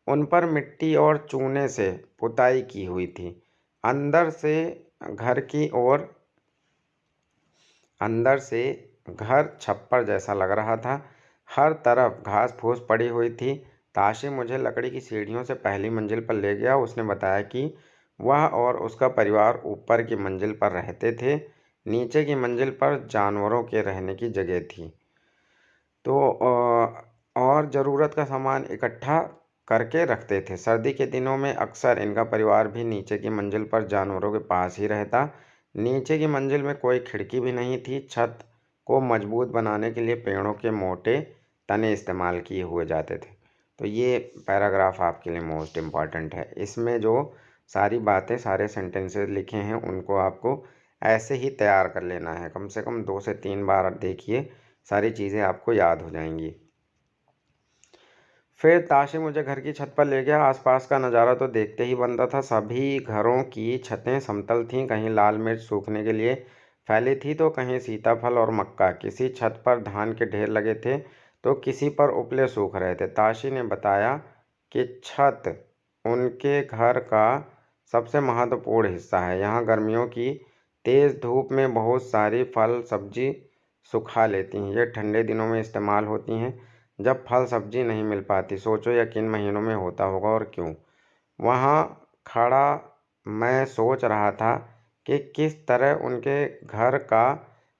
उन पर मिट्टी और चूने से पुताई की हुई थी। अंदर से घर की ओर अंदर से घर छप्पर जैसा लग रहा था। हर तरफ घास फूस पड़ी हुई थी। ताशी मुझे लकड़ी की सीढ़ियों से पहली मंजिल पर ले गया। उसने बताया कि वह और उसका परिवार ऊपर की मंजिल पर रहते थे। नीचे की मंजिल पर जानवरों के रहने की जगह थी। तो और ज़रूरत का सामान इकट्ठा करके रखते थे। सर्दी के दिनों में अक्सर इनका परिवार भी नीचे की मंजिल पर जानवरों के पास ही रहता। नीचे की मंजिल में कोई खिड़की भी नहीं थी। छत को मजबूत बनाने के लिए पेड़ों के मोटे तने इस्तेमाल किए हुए जाते थे। तो ये पैराग्राफ आपके लिए मोस्ट इम्पॉर्टेंट है। इसमें जो सारी बातें, सारे सेंटेंसेस लिखे हैं, उनको आपको ऐसे ही तैयार कर लेना है। कम से कम 2 से 3 बार देखिए, सारी चीज़ें आपको याद हो जाएंगी। फिर ताशी मुझे घर की छत पर ले गया। आसपास का नज़ारा तो देखते ही बनता था। सभी घरों की छतें समतल थीं। कहीं लाल मिर्च सूखने के लिए फैली थी तो कहीं सीताफल और मक्का। किसी छत पर धान के ढेर लगे थे तो किसी पर उपले सूख रहे थे। ताशी ने बताया कि छत उनके घर का सबसे महत्वपूर्ण हिस्सा है। यहाँ गर्मियों की तेज़ धूप में बहुत सारी फल सब्जी सुखा लेती हैं। ये ठंडे दिनों में इस्तेमाल होती हैं जब फल सब्जी नहीं मिल पाती। सोचो यह किन महीनों में होता होगा और क्यों। वहाँ खड़ा मैं सोच रहा था कि किस तरह उनके घर का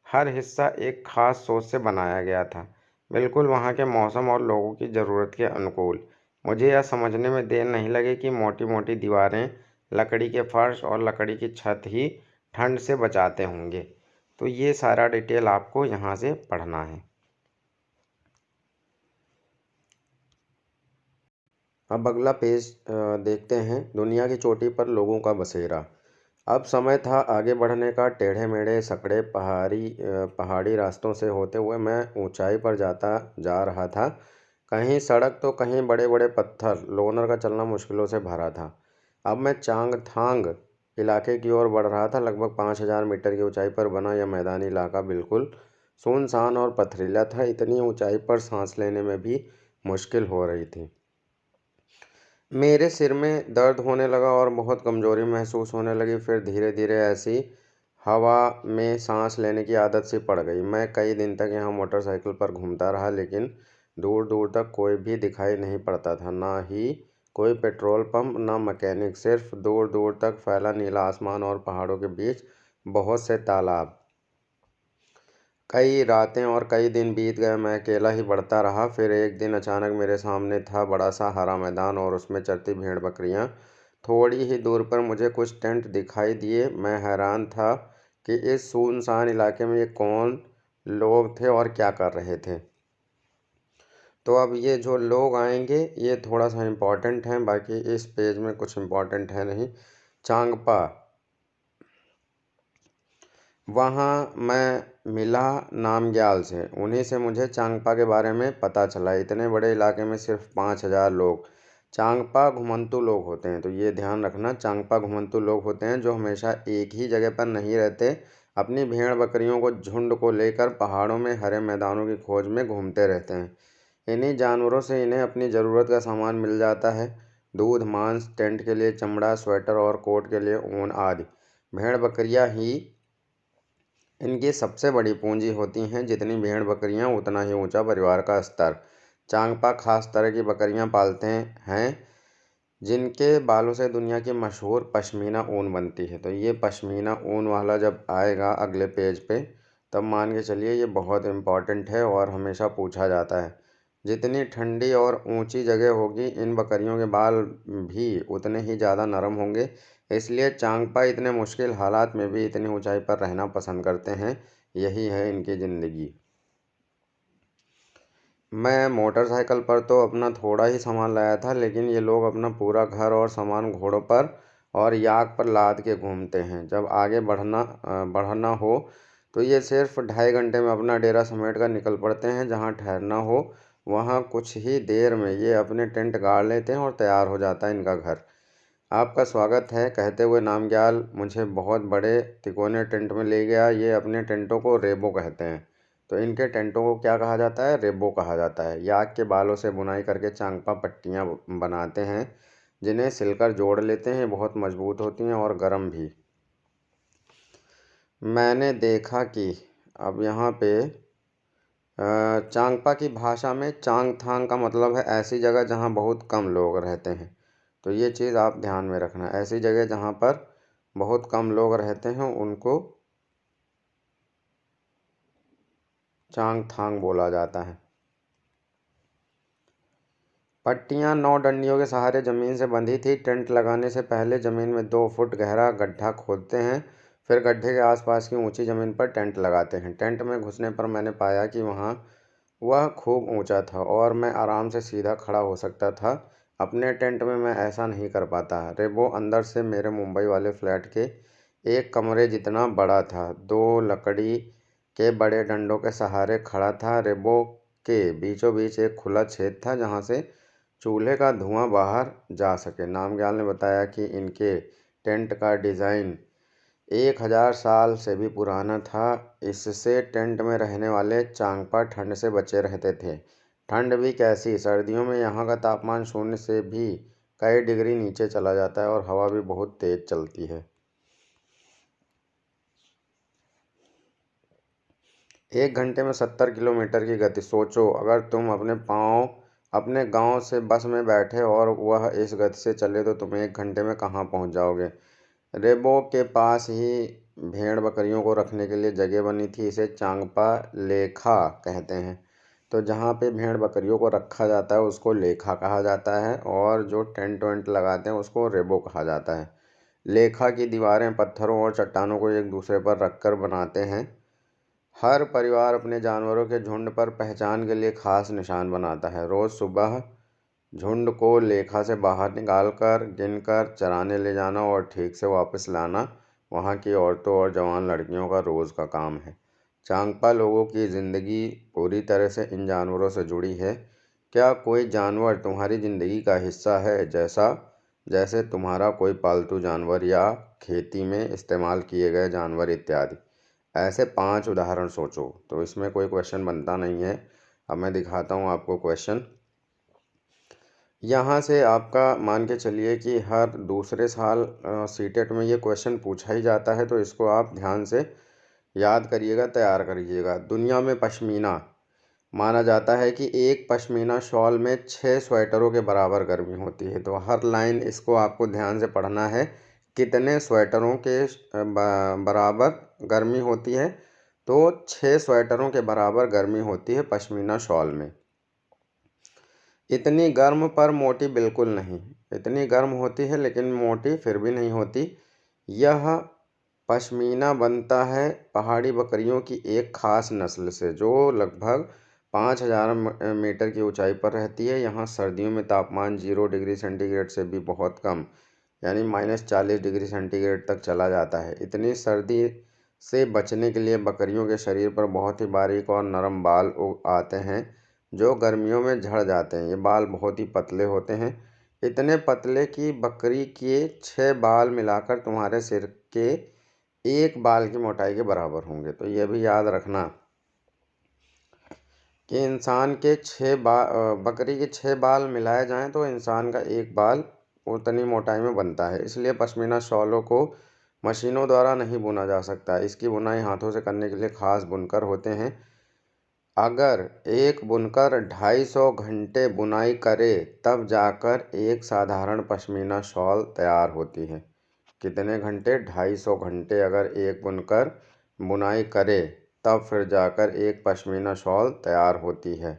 हर हिस्सा एक खास सोच से बनाया गया था, बिल्कुल वहाँ के मौसम और लोगों की ज़रूरत के अनुकूल। मुझे यह समझने में देर नहीं लगी कि मोटी मोटी दीवारें, लकड़ी के फर्श और लकड़ी की छत ही ठंड से बचाते होंगे। तो ये सारा डिटेल आपको यहाँ से पढ़ना है। अब अगला पेज देखते हैं। दुनिया की चोटी पर लोगों का बसेरा। अब समय था आगे बढ़ने का। टेढ़े मेढ़े सकड़े पहाड़ी रास्तों से होते हुए मैं ऊंचाई पर जा रहा था। कहीं सड़क तो कहीं बड़े बड़े पत्थर। लोनर का चलना मुश्किलों से भरा था। अब मैं चांगथांग इलाके की ओर बढ़ रहा था। लगभग 5000 मीटर की ऊंचाई पर बना यह मैदानी इलाका बिल्कुल सुनसान और पथरीला था। इतनी ऊंचाई पर सांस लेने में भी मुश्किल हो रही थी। मेरे सिर में दर्द होने लगा और बहुत कमज़ोरी महसूस होने लगी। फिर धीरे धीरे ऐसी हवा में सांस लेने की आदत सी पड़ गई। मैं कई दिन तक यहाँ मोटरसाइकिल पर घूमता रहा, लेकिन दूर दूर तक कोई भी दिखाई नहीं पड़ता था। ना ही कोई पेट्रोल पंप, ना मैकेनिक। सिर्फ दूर दूर तक फैला नीला आसमान और पहाड़ों के बीच बहुत से तालाब। कई रातें और कई दिन बीत गए। मैं अकेला ही बढ़ता रहा। फिर एक दिन अचानक मेरे सामने था बड़ा सा हरा मैदान और उसमें चरती भेड़ बकरियां। थोड़ी ही दूर पर मुझे कुछ टेंट दिखाई दिए। मैं हैरान था कि इस सुनसान इलाके में ये कौन लोग थे और क्या कर रहे थे। तो अब ये जो लोग आएंगे ये थोड़ा सा इम्पोर्टेंट हैं, बाकी इस पेज में कुछ इम्पोर्टेंट है नहीं। चांगपा, वहाँ मैं मिला नामग्याल से। उन्हीं से मुझे चांगपा के बारे में पता चला। इतने बड़े इलाके में सिर्फ 5000 लोग। चांगपा घुमंतू लोग होते हैं, तो ये ध्यान रखना। चांगपा घुमंतू लोग होते हैं जो हमेशा एक ही जगह पर नहीं रहते। अपनी भेड़ बकरियों को झुंड को लेकर पहाड़ों में हरे मैदानों की खोज में घूमते रहते हैं। इन्हीं जानवरों से इन्हें अपनी ज़रूरत का सामान मिल जाता है। दूध, मांस, टेंट के लिए चमड़ा, स्वेटर और कोट के लिए ऊन आदि। भेड़ बकरियां ही इनकी सबसे बड़ी पूंजी होती हैं। जितनी भेड़ बकरियां उतना ही ऊंचा परिवार का स्तर। चांगपा खास तरह की बकरियां पालते हैं जिनके बालों से दुनिया की मशहूर पश्मीना ऊन बनती है। तो ये पश्मीना ऊन वाला जब आएगा अगले पेज पे, तब मान के चलिए ये बहुत इम्पॉर्टेंट है और हमेशा पूछा जाता है। जितनी ठंडी और ऊंची जगह होगी, इन बकरियों के बाल भी उतने ही ज़्यादा नरम होंगे। इसलिए चांगपा इतने मुश्किल हालात में भी इतनी ऊंचाई पर रहना पसंद करते हैं। यही है इनकी ज़िंदगी। मैं मोटरसाइकिल पर तो अपना थोड़ा ही सामान लाया था, लेकिन ये लोग अपना पूरा घर और सामान घोड़ों पर और याक पर लाद के घूमते हैं। जब आगे बढ़ना हो तो ये सिर्फ 2.5 घंटे में अपना डेरा समेट कर निकल पड़ते हैं। जहाँ ठहरना हो वहाँ कुछ ही देर में ये अपने टेंट गाड़ लेते हैं और तैयार हो जाता है इनका घर। आपका स्वागत है, कहते हुए नामग्याल मुझे बहुत बड़े तिकोने टेंट में ले गया। ये अपने टेंटों को रेबो कहते हैं। तो इनके टेंटों को क्या कहा जाता है? रेबो कहा जाता है। याक के बालों से बुनाई करके चांगपा पट्टियाँ बनाते हैं जिन्हें सिलकर जोड़ लेते हैं। बहुत मजबूत होती हैं और गर्म भी। मैंने देखा कि अब यहाँ पे चांगपा की भाषा में चांगथांग का मतलब है ऐसी जगह जहाँ बहुत कम लोग रहते हैं। तो ये चीज़ आप ध्यान में रखना, ऐसी जगह जहाँ पर बहुत कम लोग रहते हैं उनको चांगथांग बोला जाता है। पट्टियां 9 डंडियों के सहारे जमीन से बंधी थी। टेंट लगाने से पहले जमीन में 2 फुट गहरा गड्ढा खोदते हैं, फिर गड्ढे के आसपास की ऊंची जमीन पर टेंट लगाते हैं। टेंट में घुसने पर मैंने पाया कि वह खूब ऊंचा था और मैं आराम से सीधा खड़ा हो सकता था। अपने टेंट में मैं ऐसा नहीं कर पाता। रेबो अंदर से मेरे मुंबई वाले फ्लैट के एक कमरे जितना बड़ा था। 2 लकड़ी के बड़े डंडों के सहारे खड़ा था। रेबो के बीचों बीच एक खुला छेद था जहाँ से चूल्हे का धुआं बाहर जा सके। नामग्याल ने बताया कि इनके टेंट का डिज़ाइन 1000 साल से भी पुराना था। इससे टेंट में रहने वाले चांगपा ठंड से बचे रहते थे। ठंड भी कैसी, सर्दियों में यहाँ का तापमान 0 से भी कई डिग्री नीचे चला जाता है और हवा भी बहुत तेज चलती है। 1 घंटे में 70 किलोमीटर की गति। सोचो अगर तुम अपने गांव से बस में बैठे और वह इस गति से चले तो तुम 1 घंटे में कहाँ पहुँच जाओगे। रेबो के पास ही भेड़ बकरियों को रखने के लिए जगह बनी थी। इसे चांगपा लेखा कहते हैं। तो जहाँ पे भेड़ बकरियों को रखा जाता है उसको लेखा कहा जाता है और जो टेंट वेंट लगाते हैं उसको रेबो कहा जाता है। लेखा की दीवारें पत्थरों और चट्टानों को एक दूसरे पर रखकर बनाते हैं। हर परिवार अपने जानवरों के झुंड पर पहचान के लिए खास निशान बनाता है। रोज़ सुबह झुंड को लेखा से बाहर निकालकर गिनकर चराने ले जाना और ठीक से वापस लाना वहाँ की औरतों और जवान लड़कियों का रोज़ का काम है। चांगपा लोगों की ज़िंदगी पूरी तरह से इन जानवरों से जुड़ी है। क्या कोई जानवर तुम्हारी ज़िंदगी का हिस्सा है, जैसे तुम्हारा कोई पालतू जानवर या खेती में इस्तेमाल किए गए जानवर इत्यादि? ऐसे 5 उदाहरण सोचो। तो इसमें कोई क्वेश्चन बनता नहीं है। अब मैं दिखाता हूँ आपको क्वेश्चन। यहाँ से आपका मान के चलिए कि हर दूसरे साल सीटेट में ये क्वेश्चन पूछा ही जाता है, तो इसको आप ध्यान से याद करिएगा, तैयार करिएगा। दुनिया में पश्मीना माना जाता है कि एक पश्मीना शॉल में 6 स्वेटरों के बराबर गर्मी होती है। तो हर लाइन इसको आपको ध्यान से पढ़ना है, कितने स्वेटरों के बराबर गर्मी होती है। तो 6 स्वेटरों के बराबर गर्मी होती है पश्मीना शॉल में। इतनी गर्म पर मोटी बिल्कुल नहीं, इतनी गर्म होती है लेकिन मोटी फिर भी नहीं होती। यह पश्मीना बनता है पहाड़ी बकरियों की एक खास नस्ल से जो लगभग 5000 मीटर की ऊंचाई पर रहती है। यहाँ सर्दियों में तापमान 0 डिग्री सेंटीग्रेड से भी बहुत कम यानी -40 डिग्री सेंटीग्रेड तक चला जाता है। इतनी सर्दी से बचने के लिए बकरियों के शरीर पर बहुत ही बारीक और नरम बाल आते हैं जो गर्मियों में झड़ जाते हैं। ये बाल बहुत ही पतले होते हैं, इतने पतले कि बकरी के 6 बाल मिलाकर तुम्हारे सिर के एक बाल की मोटाई के बराबर होंगे। तो ये भी याद रखना कि इंसान के बकरी के 6 बाल मिलाए जाएं तो इंसान का एक बाल उतनी मोटाई में बनता है। इसलिए पश्मीना शॉलों को मशीनों द्वारा नहीं बुना जा सकता। इसकी बुनाई हाथों से करने के लिए खास बुनकर होते हैं। अगर एक बुनकर 250 घंटे बुनाई करे तब जाकर एक साधारण पश्मीना शॉल तैयार होती है। कितने घंटे? 250 घंटे अगर एक बुनकर बुनाई करे तब फिर जाकर एक पश्मीना शॉल तैयार होती है।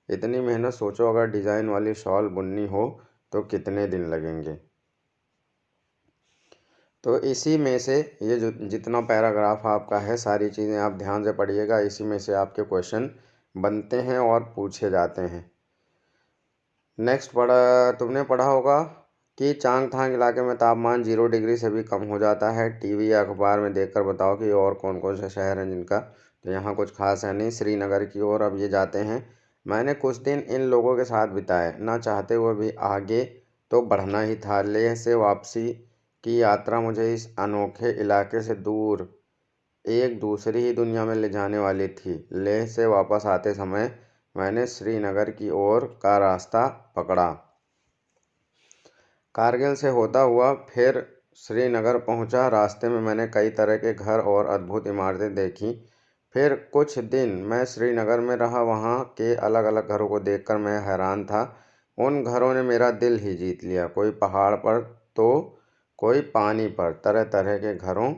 इतनी मेहनत सोचो, अगर डिज़ाइन वाली शॉल बुननी हो तो कितने दिन लगेंगे। तो इसी में से ये जो जितना पैराग्राफ आपका है सारी चीज़ें आप ध्यान से पढ़िएगा। इसी में से आपके क्वेश्चन बनते हैं और पूछे जाते हैं। नेक्स्ट तुमने पढ़ा होगा कि चांगथांग इलाके में तापमान 0 डिग्री से भी कम हो जाता है। टीवी या अखबार में देखकर बताओ कि और कौन कौन से शहर हैं जिनका। तो यहाँ कुछ खास है नहीं। श्रीनगर की ओर अब ये जाते हैं। मैंने कुछ दिन इन लोगों के साथ बिताए, ना चाहते हुए भी आगे तो बढ़ना ही था। लेह से वापसी की यात्रा मुझे इस अनोखे इलाके से दूर एक दूसरी ही दुनिया में ले जाने वाली थी। लेह से वापस आते समय मैंने श्रीनगर की ओर का रास्ता पकड़ा। कारगिल से होता हुआ फिर श्रीनगर पहुंचा। रास्ते में मैंने कई तरह के घर और अद्भुत इमारतें देखीं। फिर कुछ दिन मैं श्रीनगर में रहा। वहाँ के अलग अलग घरों को देखकर मैं हैरान था। उन घरों ने मेरा दिल ही जीत लिया। कोई पहाड़ पर तो कोई पानी पर, तरह तरह के घरों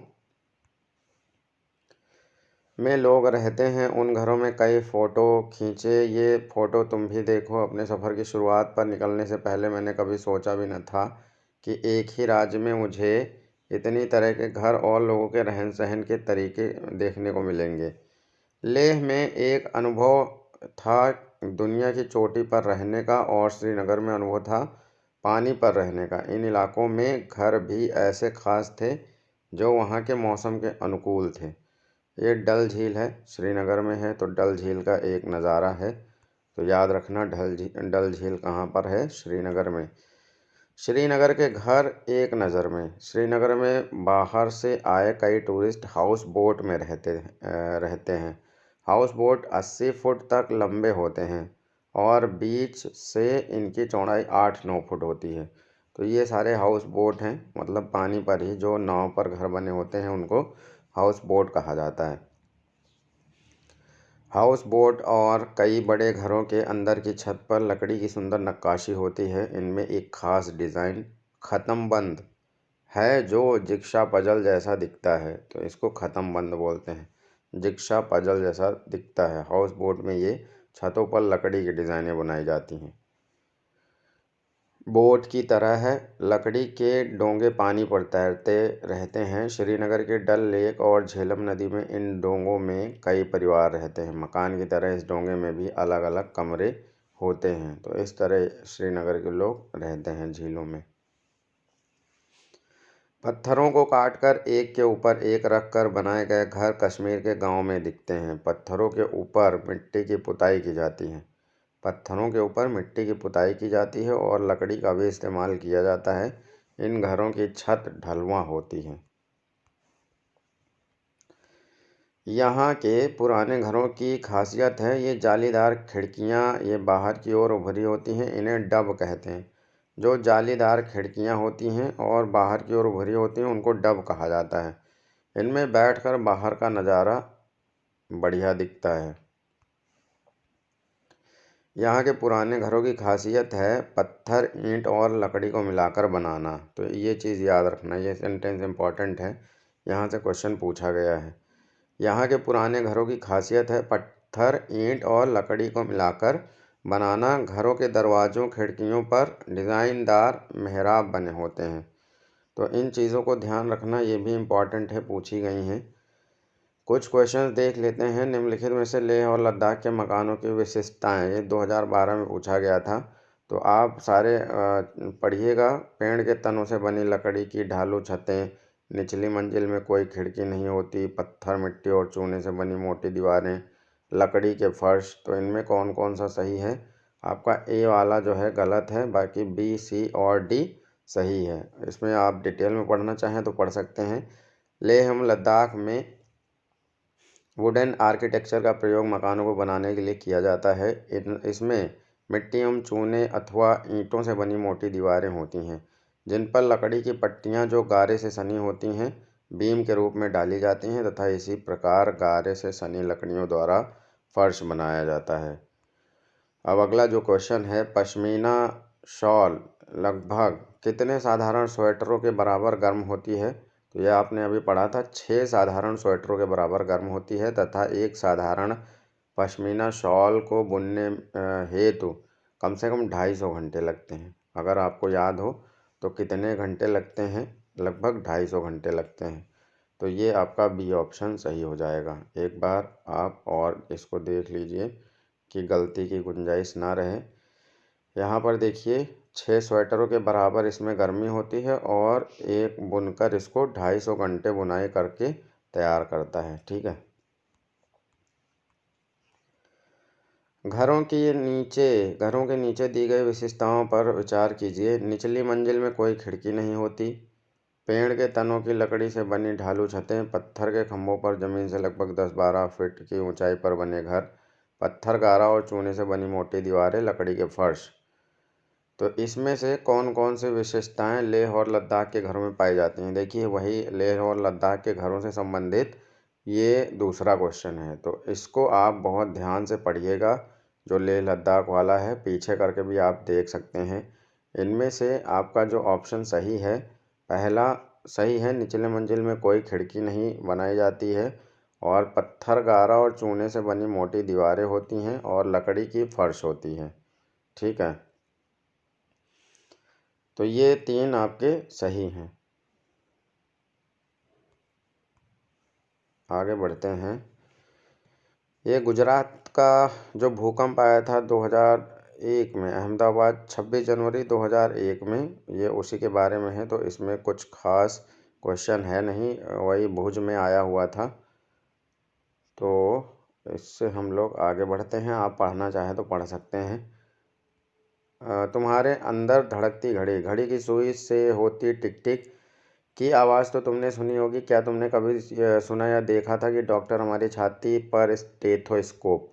में लोग रहते हैं। उन घरों में कई फ़ोटो खींचे। ये फ़ोटो तुम भी देखो। अपने सफ़र की शुरुआत पर निकलने से पहले मैंने कभी सोचा भी न था कि एक ही राज्य में मुझे इतनी तरह के घर और लोगों के रहन सहन के तरीके देखने को मिलेंगे। लेह में एक अनुभव था दुनिया की चोटी पर रहने का, और श्रीनगर में अनुभव था पानी पर रहने का। इन इलाकों में घर भी ऐसे ख़ास थे जो वहाँ के मौसम के अनुकूल थे। ये डल झील है, श्रीनगर में है, तो डल झील का एक नज़ारा है। तो याद रखना डल झील कहाँ पर है? श्रीनगर में। श्रीनगर के घर एक नज़र में। श्रीनगर में बाहर से आए कई टूरिस्ट हाउस बोट में रहते हैं। हाउस बोट 80 फुट तक लंबे होते हैं और बीच से इनकी चौड़ाई 8-9 फुट होती है। तो ये सारे हाउस बोट हैं, मतलब पानी पर ही जो नाव पर घर बने होते हैं उनको हाउस बोट कहा जाता है। हाउस बोट और कई बड़े घरों के अंदर की छत पर लकड़ी की सुंदर नक्काशी होती है। इनमें एक खास डिज़ाइन ख़त्म बंद है जो जिक्शा पजल जैसा दिखता है, तो इसको ख़त्म बंद बोलते हैं। जिक्शा पजल जैसा दिखता है। हाउस बोट में ये छतों पर लकड़ी की डिज़ाइनें बनाई जाती हैं। बोट की तरह है। लकड़ी के डोंगे पानी पर तैरते रहते हैं। श्रीनगर के डल लेक और झेलम नदी में इन डोंगों में कई परिवार रहते हैं। मकान की तरह इस डोंगे में भी अलग अलग कमरे होते हैं। तो इस तरह श्रीनगर के लोग रहते हैं झीलों में। पत्थरों को काटकर एक के ऊपर एक रख कर बनाए गए घर कश्मीर के गांव में दिखते हैं। पत्थरों के ऊपर मिट्टी की पुताई की जाती है। पत्थरों के ऊपर मिट्टी की पुताई की जाती है और लकड़ी का भी इस्तेमाल किया जाता है। इन घरों की छत ढलुआ होती है। यहाँ के पुराने घरों की खासियत है ये जालीदार खिड़कियाँ ये बाहर की ओर उभरी होती हैं। इन्हें डब कहते हैं। जो जालीदार खिड़कियाँ होती हैं और बाहर की ओर उभरी होती हैं उनको डब कहा जाता है। इनमें बैठकर बाहर का नज़ारा बढ़िया दिखता है। यहाँ के पुराने घरों की खासियत है पत्थर, ईंट और लकड़ी को मिलाकर बनाना। तो ये चीज़ याद रखना, ये सेंटेंस इम्पॉर्टेंट है, यहाँ से क्वेश्चन पूछा गया है। यहाँ के पुराने घरों की खासियत है पत्थर, ईंट और लकड़ी को मिलाकर बनाना। घरों के दरवाज़ों खिड़कियों पर डिज़ाइनदार मेहराब बने होते हैं। तो इन चीज़ों को ध्यान रखना, ये भी इम्पॉर्टेंट है, पूछी गई हैं। कुछ क्वेश्चंस देख लेते हैं। निम्नलिखित में से लेह और लद्दाख के मकानों की विशेषताएं, ये 2012 में पूछा गया था। तो आप सारे पढ़िएगा। पेड़ के तनों से बनी लकड़ी की ढालू छतें, निचली मंजिल में कोई खिड़की नहीं होती, पत्थर, मिट्टी और चूने से बनी मोटी दीवारें, लकड़ी के फर्श। तो इनमें कौन कौन सा सही है? आपका ए वाला जो है गलत है, बाकी बी, सी और डी सही है। इसमें आप डिटेल में पढ़ना चाहें तो पढ़ सकते हैं। लेह एवं लद्दाख में वुडन आर्किटेक्चर का प्रयोग मकानों को बनाने के लिए किया जाता है। इसमें मिट्टी एवं चूने अथवा ईंटों से बनी मोटी दीवारें होती हैं जिन पर लकड़ी की पट्टियां जो गारे से सनी होती हैं बीम के रूप में डाली जाती हैं तथा इसी प्रकार गारे से सनी लकड़ियों द्वारा फर्श बनाया जाता है। अब अगला जो क्वेश्चन है, पश्मीना शॉल लगभग कितने साधारण स्वेटरों के बराबर गर्म होती है? तो यह आपने अभी पढ़ा था, 6 साधारण स्वेटरों के बराबर गर्म होती है तथा एक साधारण पश्मीना शॉल को बुनने हेतु कम से कम 250 घंटे लगते हैं। अगर आपको याद हो तो कितने घंटे लगते हैं? लगभग 250 घंटे लगते हैं। तो ये आपका बी ऑप्शन सही हो जाएगा। एक बार आप और इसको देख लीजिए कि गलती की गुंजाइश ना रहे। यहाँ पर देखिए 6 स्वेटरों के बराबर इसमें गर्मी होती है और एक बुनकर इसको 250 घंटे बुनाई करके तैयार करता है। ठीक है। घरों के नीचे दी गई विशेषताओं पर विचार कीजिए। निचली मंजिल में कोई खिड़की नहीं होती। पेड़ के तनों की लकड़ी से बनी ढालू छतें, पत्थर के खंभों पर ज़मीन से लगभग 10-12 फीट की ऊंचाई पर बने घर, पत्थर, गारा और चूने से बनी मोटी दीवारें, लकड़ी के फर्श। तो इसमें से कौन कौन सी विशेषताएं लेह और लद्दाख के घरों में पाई जाती हैं? देखिए वही लेह और लद्दाख के घरों से संबंधित ये दूसरा क्वेश्चन है, तो इसको आप बहुत ध्यान से पढ़िएगा। जो लेह लद्दाख वाला है पीछे करके भी आप देख सकते हैं। इनमें से आपका जो ऑप्शन सही है, पहला सही है। निचले मंजिल में कोई खिड़की नहीं बनाई जाती है और पत्थर, गारा और चूने से बनी मोटी दीवारें होती हैं और लकड़ी की फर्श होती है। ठीक है, तो ये 3 आपके सही हैं। आगे बढ़ते हैं। ये गुजरात का जो भूकंप आया था 2001 में अहमदाबाद, 26 जनवरी 2001 में, ये उसी के बारे में है। तो इसमें कुछ खास क्वेश्चन है नहीं, वही भुज में आया हुआ था। तो इससे हम लोग आगे बढ़ते हैं। आप पढ़ना चाहें तो पढ़ सकते हैं। तुम्हारे अंदर धड़कती घड़ी, घड़ी की सुई से होती टिक टिक की आवाज़ तो तुमने सुनी होगी। क्या तुमने कभी सुना या देखा था कि डॉक्टर हमारी छाती पर स्टेथोस्कोप,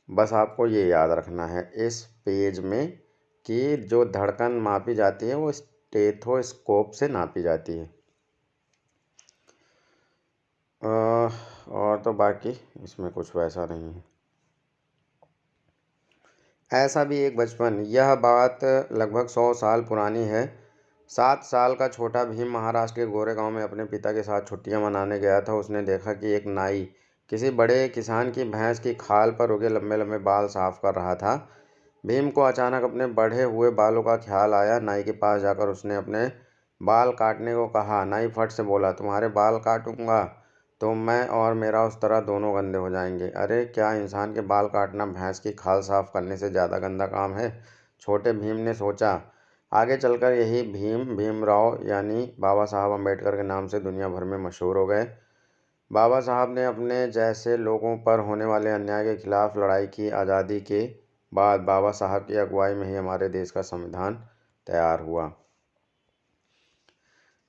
बस आपको ये याद रखना है इस पेज में कि जो धड़कन मापी जाती है वो स्टेथोस्कोप से नापी जाती है। और तो बाकी इसमें कुछ वैसा नहीं है। ऐसा भी एक बचपन, यह बात लगभग 100 साल पुरानी है। 7 साल का छोटा भीम महाराष्ट्र के गोरे गांव में अपने पिता के साथ छुट्टियां मनाने गया था। उसने देखा कि एक नाई किसी बड़े किसान की भैंस की खाल पर उगे लंबे लंबे बाल साफ कर रहा था। भीम को अचानक अपने बढ़े हुए बालों का ख्याल आया। नाई के पास जाकर उसने अपने बाल काटने को कहा। नाई फट से बोला, तुम्हारे बाल काटूंगा तो मैं और मेरा उस्तरा दोनों गंदे हो जाएंगे। अरे, क्या इंसान के बाल काटना भैंस की खाल साफ करने से ज़्यादा गंदा काम है? छोटे भीम ने सोचा। आगे चलकर यही भीम भीमराव यानी बाबा साहब अम्बेडकर के नाम से दुनिया भर में मशहूर हो गए। बाबा साहब ने अपने जैसे लोगों पर होने वाले अन्याय के खिलाफ लड़ाई की। आज़ादी के बाद बाबा साहब की अगुवाई में ही हमारे देश का संविधान तैयार हुआ।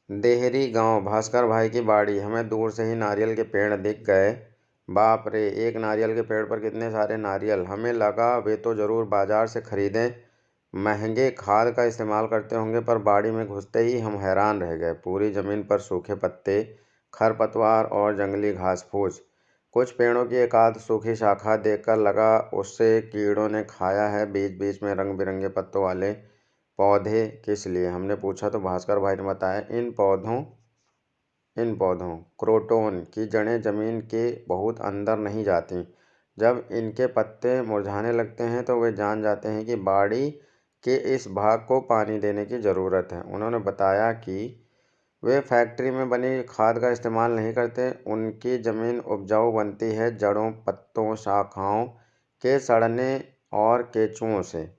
देहरी गांव, भास्कर भाई की बाड़ी। हमें दूर से ही नारियल के पेड़ दिख गए। बाप रे, एक नारियल के पेड़ पर कितने सारे नारियल! हमें लगा वे तो ज़रूर बाजार से खरीदें, महंगे खाद का इस्तेमाल करते होंगे। पर बाड़ी में घुसते ही हम हैरान रह गए। पूरी ज़मीन पर सूखे पत्ते, खरपतवार और जंगली घास फूस। कुछ पेड़ों की एक आध सूखी शाखा देखकर लगा उससे कीड़ों ने खाया है। बीच बीच में रंग बिरंगे पत्तों वाले पौधे किस लिए, हमने पूछा तो भास्कर भाई ने बताया, इन पौधों क्रोटोन की जड़ें जमीन के बहुत अंदर नहीं जाती। जब इनके पत्ते मुरझाने लगते हैं तो वे जान जाते हैं कि बाड़ी के इस भाग को पानी देने की ज़रूरत है। उन्होंने बताया कि वे फैक्ट्री में बनी खाद का इस्तेमाल नहीं करते। उनकी ज़मीन उपजाऊ बनती है जड़ों, पत्तों, शाखाओं के सड़ने और केंचुओं से।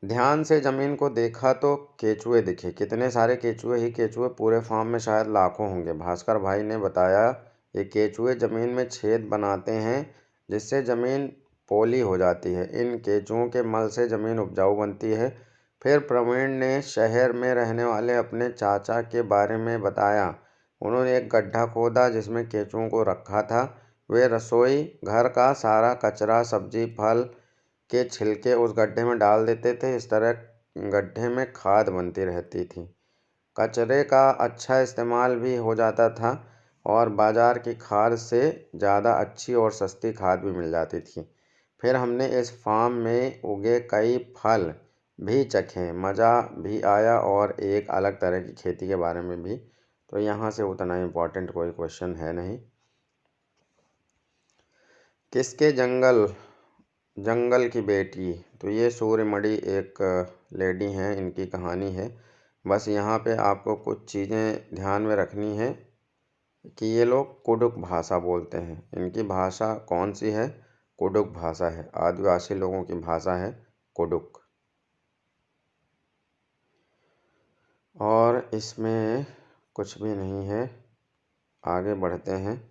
ध्यान से जमीन को देखा तो केचुए दिखे। कितने सारे केचुए ही केचुए, पूरे फार्म में शायद लाखों होंगे। भास्कर भाई ने बताया, ये केचुए जमीन में छेद बनाते हैं जिससे जमीन पोली हो जाती है। इन केचुओं के मल से जमीन उपजाऊ बनती है। फिर प्रवीण ने शहर में रहने वाले अपने चाचा के बारे में बताया। उन्होंने एक गड्ढा खोदा जिसमें केचुओं को रखा था। वे रसोई घर का सारा कचरा, सब्जी, फल के छिलके उस गड्ढे में डाल देते थे। इस तरह गड्ढे में खाद बनती रहती थी। कचरे का अच्छा इस्तेमाल भी हो जाता था और बाजार की खाद से ज़्यादा अच्छी और सस्ती खाद भी मिल जाती थी। फिर हमने इस फार्म में उगे कई फल भी चखे, मज़ा भी आया और एक अलग तरह की खेती के बारे में भी। तो यहाँ से उतना इम्पोर्टेंट कोई क्वेश्चन है नहीं। किसके जंगल जंगल की बेटी, तो ये सूर्यमणि एक लेडी हैं, इनकी कहानी है। बस यहाँ पे आपको कुछ चीज़ें ध्यान में रखनी है कि ये लोग कुडुक भाषा बोलते हैं। इनकी भाषा कौन सी है? कुडुक भाषा है। आदिवासी लोगों की भाषा है कुडुक। और इसमें कुछ भी नहीं है। आगे बढ़ते हैं।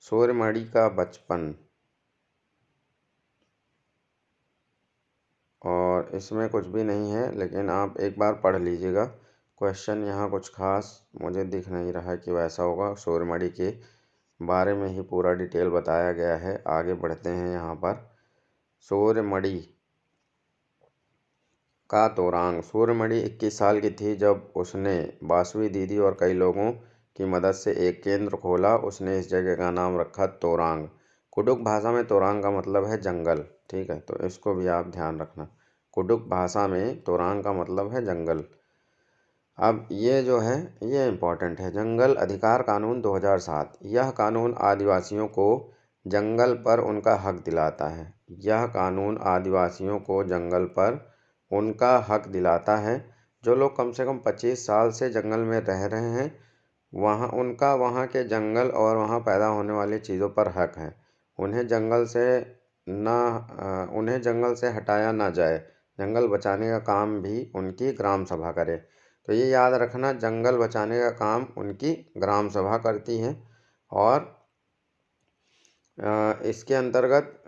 सूर्यमणि का बचपन, और इसमें कुछ भी नहीं है, लेकिन आप एक बार पढ़ लीजिएगा। क्वेश्चन यहाँ कुछ खास मुझे दिख नहीं रहा कि वैसा होगा। सूर्यमणि के बारे में ही पूरा डिटेल बताया गया है। आगे बढ़ते हैं। यहाँ पर सूर्यमणि का तोरांग। सूर्यमणि 21 साल की थी जब उसने बासुई दीदी और कई लोगों की मदद से एक केंद्र खोला, उसने इस जगह का नाम रखा तोरांग। कुडुक भाषा में तोरांग का मतलब है जंगल। ठीक है, तो इसको भी आप ध्यान रखना। कुडुक भाषा में तोरांग का मतलब है जंगल। अब ये जो है ये इम्पॉर्टेंट है। जंगल अधिकार कानून 2007। यह कानून आदिवासियों को जंगल पर उनका हक दिलाता है। यह कानून आदिवासियों को जंगल पर उनका हक दिलाता है। जो लोग कम से कम 25 साल से जंगल में रह रहे हैं वहाँ के जंगल और वहाँ पैदा होने वाली चीज़ों पर हक है। उन्हें जंगल से हटाया ना जाए। जंगल बचाने का काम भी उनकी ग्राम सभा करे। तो ये याद रखना, जंगल बचाने का काम उनकी ग्राम सभा करती है। और इसके अंतर्गत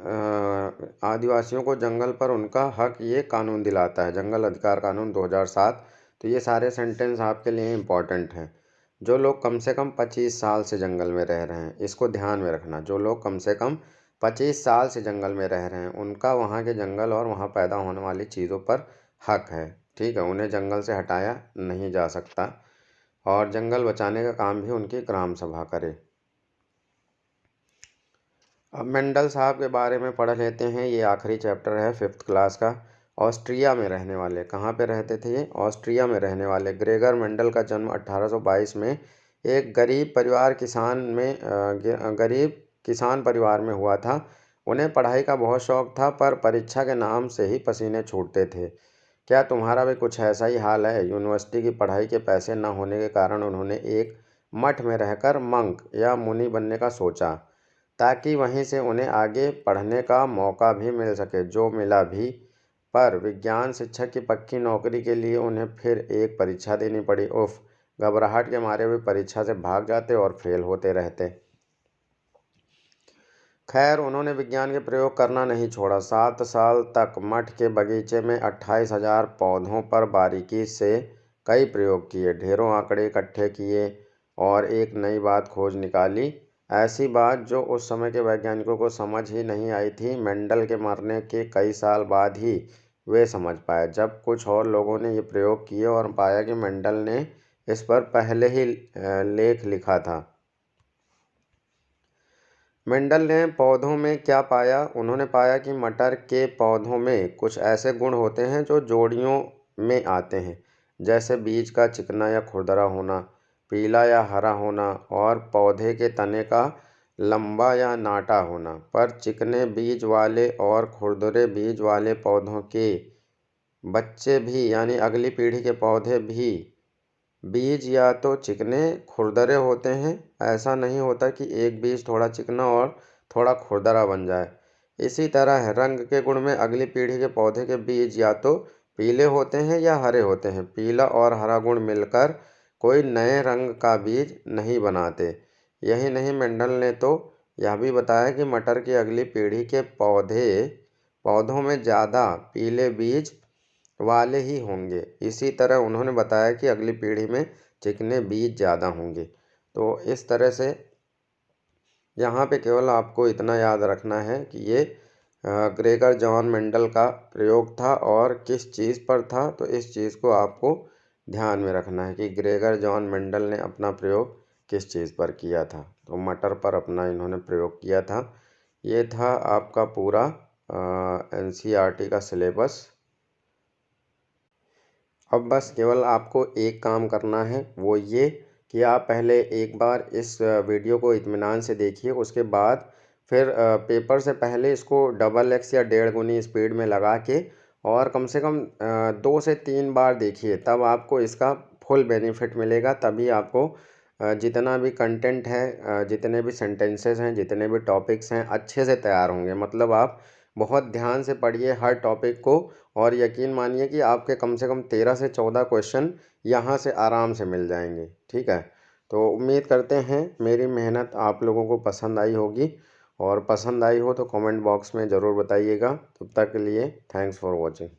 आदिवासियों को जंगल पर उनका हक ये कानून दिलाता है, जंगल अधिकार कानून 2007। तो ये सारे सेंटेंस आपके लिए इम्पॉर्टेंट हैं। जो लोग कम से कम 25 साल से जंगल में रह रहे हैं, इसको ध्यान में रखना। जो लोग कम से कम 25 साल से जंगल में रह रहे हैं उनका वहाँ के जंगल और वहाँ पैदा होने वाली चीज़ों पर हक है। ठीक है, उन्हें जंगल से हटाया नहीं जा सकता और जंगल बचाने का काम भी उनकी ग्राम सभा करे। अब मेंडल साहब के बारे में पढ़ लेते हैं। ये आखिरी चैप्टर है 5th क्लास का। ऑस्ट्रिया में रहने वाले, कहाँ पे रहते थे ये? ऑस्ट्रिया में रहने वाले ग्रेगर मेंडल का जन्म 1822 में एक गरीब किसान परिवार में हुआ था। उन्हें पढ़ाई का बहुत शौक था, पर परीक्षा के नाम से ही पसीने छूटते थे। क्या तुम्हारा भी कुछ ऐसा ही हाल है? यूनिवर्सिटी की पढ़ाई के पैसे न होने के कारण उन्होंने एक मठ में रहकर मंक या मुनि बनने का सोचा, ताकि वहीं से उन्हें आगे पढ़ने का मौका भी मिल सके, जो मिला भी। पर विज्ञान शिक्षक की पक्की नौकरी के लिए उन्हें फिर एक परीक्षा देनी पड़ी। उफ, घबराहट के मारे वे परीक्षा से भाग जाते और फेल होते रहते। खैर, उन्होंने विज्ञान के प्रयोग करना नहीं छोड़ा। 7 साल तक मठ के बगीचे में 28,000 पौधों पर बारीकी से कई प्रयोग किए, ढेरों आंकड़े इकट्ठे किए और एक नई बात खोज निकाली। ऐसी बात जो उस समय के वैज्ञानिकों को समझ ही नहीं आई थी। मेंडल के मरने के कई साल बाद ही वे समझ पाए, जब कुछ और लोगों ने ये प्रयोग किए और पाया कि मेंडल ने इस पर पहले ही लेख लिखा था। मेंडल ने पौधों में क्या पाया? उन्होंने पाया कि मटर के पौधों में कुछ ऐसे गुण होते हैं जो जोड़ियों में आते हैं, जैसे बीज का चिकना या खुरदरा होना, पीला या हरा होना और पौधे के तने का लंबा या नाटा होना। पर चिकने बीज वाले और खुरदरे बीज वाले पौधों के बच्चे भी, यानी अगली पीढ़ी के पौधे भी, बीज या तो चिकने खुरदरे होते हैं। ऐसा नहीं होता कि एक बीज थोड़ा चिकना और थोड़ा खुरदरा बन जाए। इसी तरह रंग के गुण में अगली पीढ़ी के पौधे के बीज या तो पीले होते हैं या हरे होते हैं। पीला और हरा गुण मिलकर कोई नए रंग का बीज नहीं बनाते। यही नहीं, मेंडल ने तो यह भी बताया कि मटर की अगली पीढ़ी के पौधों में ज़्यादा पीले बीज वाले ही होंगे। इसी तरह उन्होंने बताया कि अगली पीढ़ी में चिकने बीज ज़्यादा होंगे। तो इस तरह से यहाँ पे केवल आपको इतना याद रखना है कि ये ग्रेगर जॉन मेंडल का प्रयोग था और किस चीज़ पर था। तो इस चीज़ को आपको ध्यान में रखना है कि ग्रेगर जॉन मेंडल ने अपना प्रयोग किस चीज़ पर किया था। तो मटर पर अपना इन्होंने प्रयोग किया था। ये था आपका पूरा NCERT का सिलेबस। अब बस केवल आपको एक काम करना है, वो ये कि आप पहले एक बार इस वीडियो को इत्मीनान से देखिए। उसके बाद फिर पेपर से पहले इसको XX या 1.5 गुनी स्पीड में लगा के और कम से कम 2 से 3 बार देखिए, तब आपको इसका फुल बेनिफिट मिलेगा। तभी आपको जितना भी कंटेंट है, जितने भी सेंटेंसेस हैं, जितने भी टॉपिक्स हैं, अच्छे से तैयार होंगे। मतलब आप बहुत ध्यान से पढ़िए हर टॉपिक को और यकीन मानिए कि आपके कम से कम 13 से 14 क्वेश्चन यहाँ से आराम से मिल जाएंगे। ठीक है, तो उम्मीद करते हैं मेरी मेहनत आप लोगों को पसंद आई होगी, और पसंद आई हो तो कमेंट बॉक्स में ज़रूर बताइएगा। तब तक के लिए थैंक्स फॉर वॉचिंग।